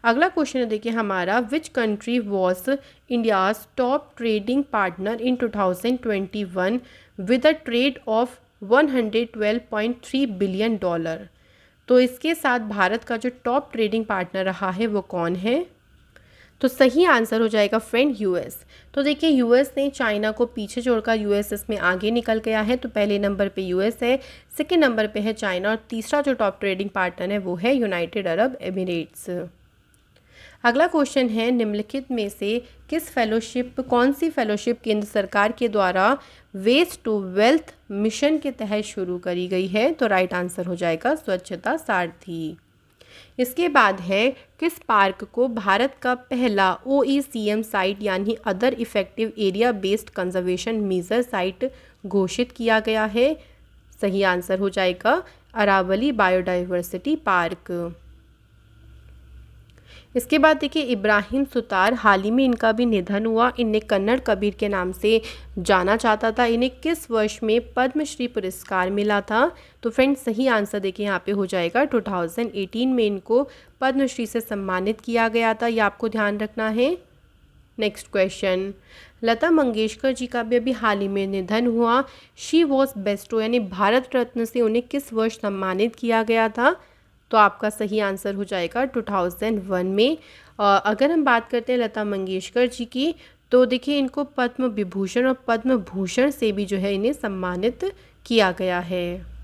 अगला क्वेश्चन है देखिए हमारा which country was India's top trading partner in 2021 with a trade off $112.3 billion. तो इसके साथ भारत का जो टॉप ट्रेडिंग पार्टनर रहा है वो कौन है? तो सही आंसर हो जाएगा फ्रेंड US। तो देखिए US ने चाइना को पीछे छोड़कर US इसमें आगे निकल गया है। तो पहले नंबर पे US है, सेकेंड नंबर पे है चाइना, और तीसरा जो टॉप ट्रेडिंग पार्टनर है वो है यूनाइटेड अरब एमिरेट्स। अगला क्वेश्चन है निम्नलिखित में से कौन सी फेलोशिप केंद्र सरकार के द्वारा वेस्ट टू वेल्थ मिशन के तहत शुरू करी गई है? तो राइट आंसर हो जाएगा स्वच्छता सारथी। इसके बाद है किस पार्क को भारत का पहला OECM साइट यानी other effective area based conservation measure site घोषित किया गया है? सही आंसर हो जाएगा अरावली बायोडाइवर्सिटी पार्क। इसके बाद देखिए इब्राहिम सुतार, हाल ही में इनका भी निधन हुआ। इन्हें कन्नड़ कबीर के नाम से जाना जाता था। इन्हें किस वर्ष में पद्मश्री पुरस्कार मिला था? तो फ्रेंड्स सही आंसर देखिए यहाँ पे हो जाएगा 2018 में इनको पद्मश्री से सम्मानित किया गया था, ये आपको ध्यान रखना है। नेक्स्ट क्वेश्चन लता मंगेशकर जी का भी अभी हाल ही में निधन हुआ। शी वॉज बेस्टो यानी भारत रत्न से उन्हें किस वर्ष सम्मानित किया गया था? तो आपका सही आंसर हो जाएगा 2001 में। अगर हम बात करते हैं लता मंगेशकर जी की, तो देखिए इनको पद्म विभूषण और पद्म भूषण से भी जो है इन्हें सम्मानित किया गया है।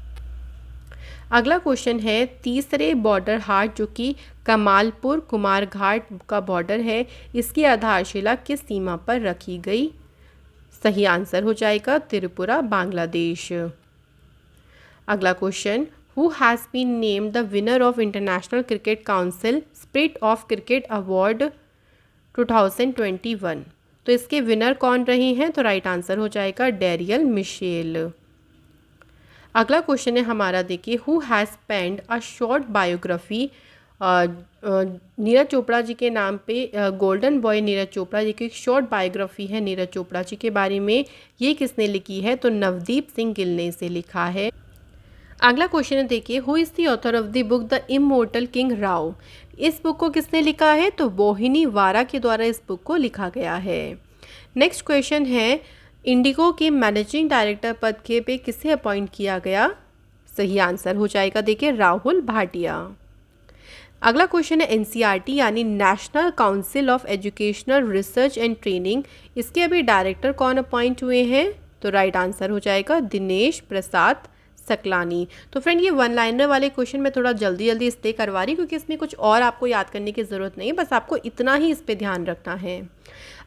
अगला क्वेश्चन है, तीसरे बॉर्डर हाट जो कि कमालपुर कुमारघाट का बॉर्डर है, इसकी आधारशिला किस सीमा पर रखी गई? सही आंसर हो जाएगा त्रिपुरा, बांग्लादेश। अगला question, who has been named the winner of international cricket council spirit of cricket award 2021? तो इसके विनर कौन रहे हैं? तो राइट आंसर हो जाएगा डेरियल मिशेल। अगला क्वेश्चन है हमारा, देखिए, who has penned a short biography Neeraj Chopra ji के नाम पे, गोल्डन बॉय नीरज चोपड़ा जी की एक शॉर्ट बायोग्राफी है नीरज चोपड़ा जी के बारे में, ये किसने लिखी है? तो नवदीप सिंह गिल ने इसे लिखा है। अगला क्वेश्चन है, देखिए, who is the author of the book the immortal king Rao? इस बुक को किसने लिखा है? तो मोहिनी वारा के द्वारा इस बुक को लिखा गया है। नेक्स्ट क्वेश्चन है, इंडिगो के मैनेजिंग डायरेक्टर पद के पे किसे अपॉइंट किया गया? सही आंसर हो जाएगा देखिए राहुल भाटिया। अगला क्वेश्चन है, एनसीईआरटी यानी national council of educational research and training, इसके अभी डायरेक्टर कौन अपॉइंट हुए हैं? तो राइट आंसर हो जाएगा दिनेश प्रसाद सकलानी। तो फ्रेंड, ये वन लाइनर वाले क्वेश्चन मैं थोड़ा जल्दी इसलिए करवा रही क्योंकि इसमें कुछ और आपको याद करने की ज़रूरत नहीं है, बस आपको इतना ही इस पे ध्यान रखना है।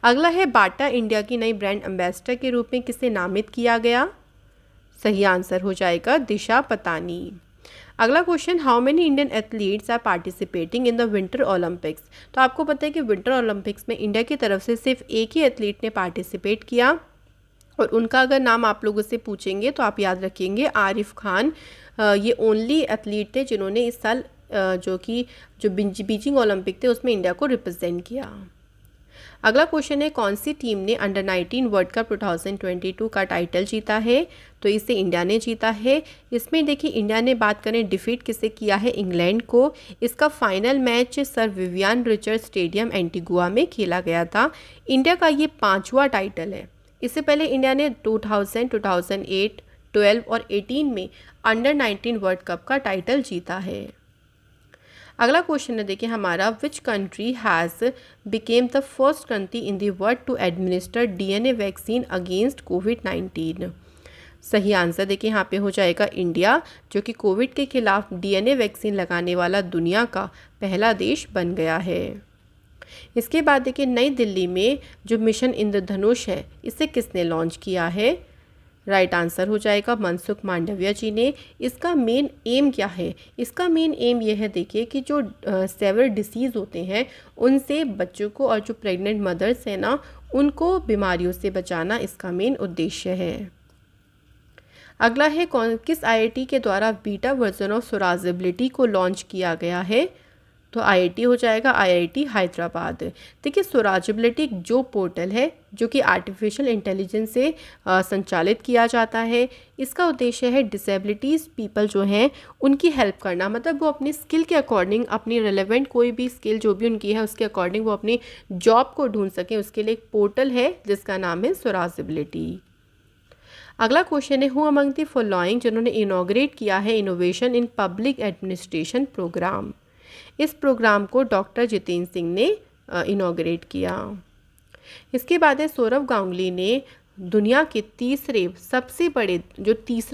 अगला है, बाटा इंडिया की नई ब्रांड एम्बेसडर के रूप में किसे नामित किया गया? सही आंसर हो जाएगा दिशा पतानी। अगला question, how many Indian athletes are participating in the winter Olympics? तो आपको पता है कि विंटर ओलंपिक्स में इंडिया की तरफ से सिर्फ एक ही एथलीट ने पार्टिसिपेट किया, और उनका अगर नाम आप लोगों से पूछेंगे तो आप याद रखेंगे आरिफ खान। ये ओनली एथलीट थे जिन्होंने इस साल जो बीजिंग ओलंपिक थे उसमें इंडिया को रिप्रेजेंट किया। अगला क्वेश्चन है, कौन सी टीम ने अंडर 19 वर्ल्ड कप 2022 का टाइटल जीता है? तो इसे इंडिया ने जीता है। इसमें देखिए इंडिया ने बात करें डिफीट किसे किया है? इंग्लैंड को। इसका final match sir Vivian Richard stadium Antigua में खेला गया था। इंडिया का ये 5वां टाइटल है। इससे पहले इंडिया ने 2000, 2008, 12 और 18 में अंडर 19 वर्ल्ड कप का टाइटल जीता है। अगला क्वेश्चन है, देखिए हमारा, which country has became the first country in the world to administer DNA vaccine against कोविड-19? सही आंसर देखिए यहाँ पे हो जाएगा इंडिया, जो कि कोविड के खिलाफ डीएनए वैक्सीन लगाने वाला दुनिया का पहला देश बन गया है। इसके बाद देखिए नई दिल्ली में जो मिशन इंद्रधनुष है, इसे किसने लॉन्च किया है? राइट आंसर हो जाएगा मनसुख मांडविया जी ने। इसका मेन एम क्या है? इसका मेन एम यह है देखिए कि जो सेवर डिसीज़ होते हैं उनसे बच्चों को और जो प्रेग्नेंट मदर्स हैं ना, उनको बीमारियों से बचाना इसका मेन उद्देश्य है। अगला है, किस आईआईटी के द्वारा बीटा वर्जन ऑफ स्वराजेबिलिटी को लॉन्च किया गया है? तो आईआईटी हो जाएगा आईआईटी हैदराबाद। देखिए स्वराजेबिलिटी एक जो पोर्टल है जो कि आर्टिफिशियल इंटेलिजेंस से संचालित किया जाता है। इसका उद्देश्य है डिसेबिलिटीज़ पीपल जो हैं उनकी हेल्प करना, मतलब वो अपनी स्किल के अकॉर्डिंग, अपनी रिलेवेंट कोई भी स्किल जो भी उनकी है उसके अकॉर्डिंग वो अपनी जॉब को ढूंढ सकें, उसके लिए एक पोर्टल है जिसका नाम है स्वराजेबिलिटी। अगला क्वेश्चन है, हु अमंग द फॉलोइंग जिन्होंने इनॉग्रेट किया है innovation in public administration programme? इस प्रोग्राम को डॉक्टर जितेंद्र सिंह ने इनॉग्रेट किया। इसके बाद है, सौरव गांगुली ने दुनिया के तीसरा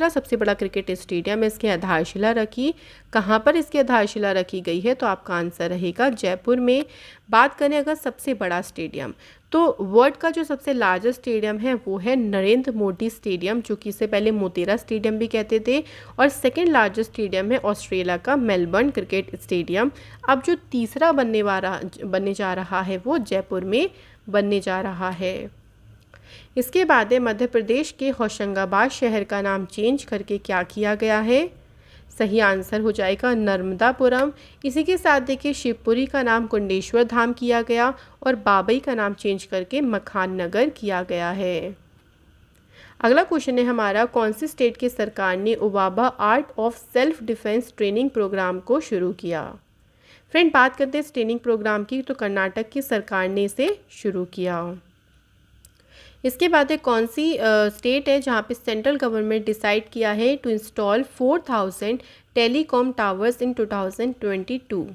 सबसे बड़ा क्रिकेट स्टेडियम है, इसकी आधारशिला रखी। कहाँ पर इसकी आधारशिला रखी गई है? तो आपका आंसर रहेगा जयपुर में। बात करें अगर सबसे बड़ा स्टेडियम, तो वर्ल्ड का जो सबसे लार्जेस्ट स्टेडियम है वो है नरेंद्र मोदी स्टेडियम, जो कि इससे पहले मोतेरा स्टेडियम भी कहते थे। और सेकेंड लार्जेस्ट स्टेडियम है ऑस्ट्रेलिया का मेलबर्न क्रिकेट स्टेडियम। अब जो तीसरा बनने जा रहा है वो जयपुर में बनने जा रहा है। इसके बाद है, मध्य प्रदेश के होशंगाबाद शहर का नाम चेंज करके क्या किया गया है? सही आंसर हो जाएगा नर्मदापुरम। इसी के साथ देखिए शिवपुरी का नाम कुंडेश्वर धाम किया गया और बाबई का नाम चेंज करके मखान नगर किया गया है। अगला क्वेश्चन है हमारा, कौन सी स्टेट की सरकार ने उवाबा art of self defence training programme को शुरू किया? फ्रेंड, बात करते हैं इस ट्रेनिंग प्रोग्राम की, तो कर्नाटक की सरकार ने इसे शुरू किया। इसके बाद एक कौन सी स्टेट है जहाँ पे सेंट्रल गवर्नमेंट डिसाइड किया है टू इंस्टॉल 4000 टेलीकॉम टावर्स इन 2022।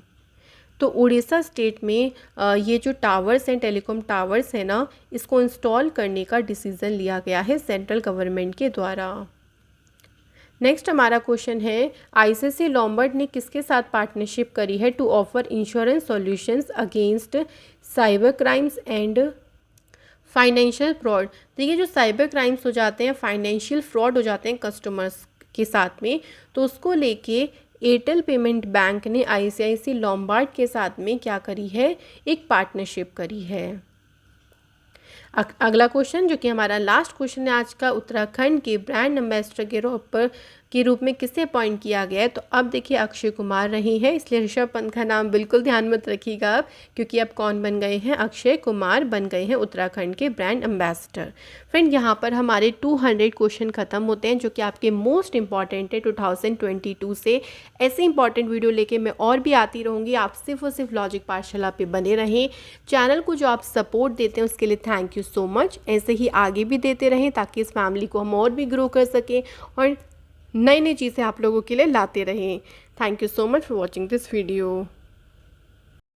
तो उड़ीसा स्टेट में ये जो टावर्स हैं, टेलीकॉम टावर्स हैं ना, इसको इंस्टॉल करने का डिसीज़न लिया गया है सेंट्रल गवर्नमेंट के द्वारा। नेक्स्ट हमारा क्वेश्चन है, आईसीसी लॉम्बार्ड ने किसके साथ पार्टनरशिप करी है to offer insurance solutions against cyber crimes and financial fraud. देखिए, जो साइबर क्राइम्स हो जाते हैं, फाइनेंशियल फ्रॉड हो जाते हैं कस्टमर्स के साथ में, तो उसको लेके एयरटेल पेमेंट बैंक ने आईसीआईसी लॉम्बार्ड के साथ में क्या करी है, एक पार्टनरशिप करी है। अगला क्वेश्चन जो कि हमारा लास्ट क्वेश्चन है आज का, उत्तराखंड के ब्रांड एम्बेसडर के रूप में किसे अपॉइंट किया गया है। तो अब देखिए अक्षय कुमार रही है, इसलिए ऋषभ पंत का नाम बिल्कुल ध्यान मत रखिएगा आप, क्योंकि अब कौन बन गए हैं, अक्षय कुमार बन गए हैं उत्तराखंड के ब्रांड एम्बेसडर। फ्रेंड, यहाँ पर हमारे 200 क्वेश्चन खत्म होते हैं जो कि आपके मोस्ट इंपॉर्टेंट है 2022 से। ऐसे इंपॉर्टेंट वीडियो लेके मैं और भी आती रहूँगी, आप सिर्फ और सिर्फ लॉजिक पाठशाला पे बने रहें। चैनल को जो आप सपोर्ट देते हैं उसके लिए थैंक यू सो मच। ऐसे ही आगे भी देते रहें ताकि इस फैमिली को हम और भी ग्रो कर सकें और नई नई चीज़ें आप लोगों के लिए लाते रहें। Thank you so much for watching this video.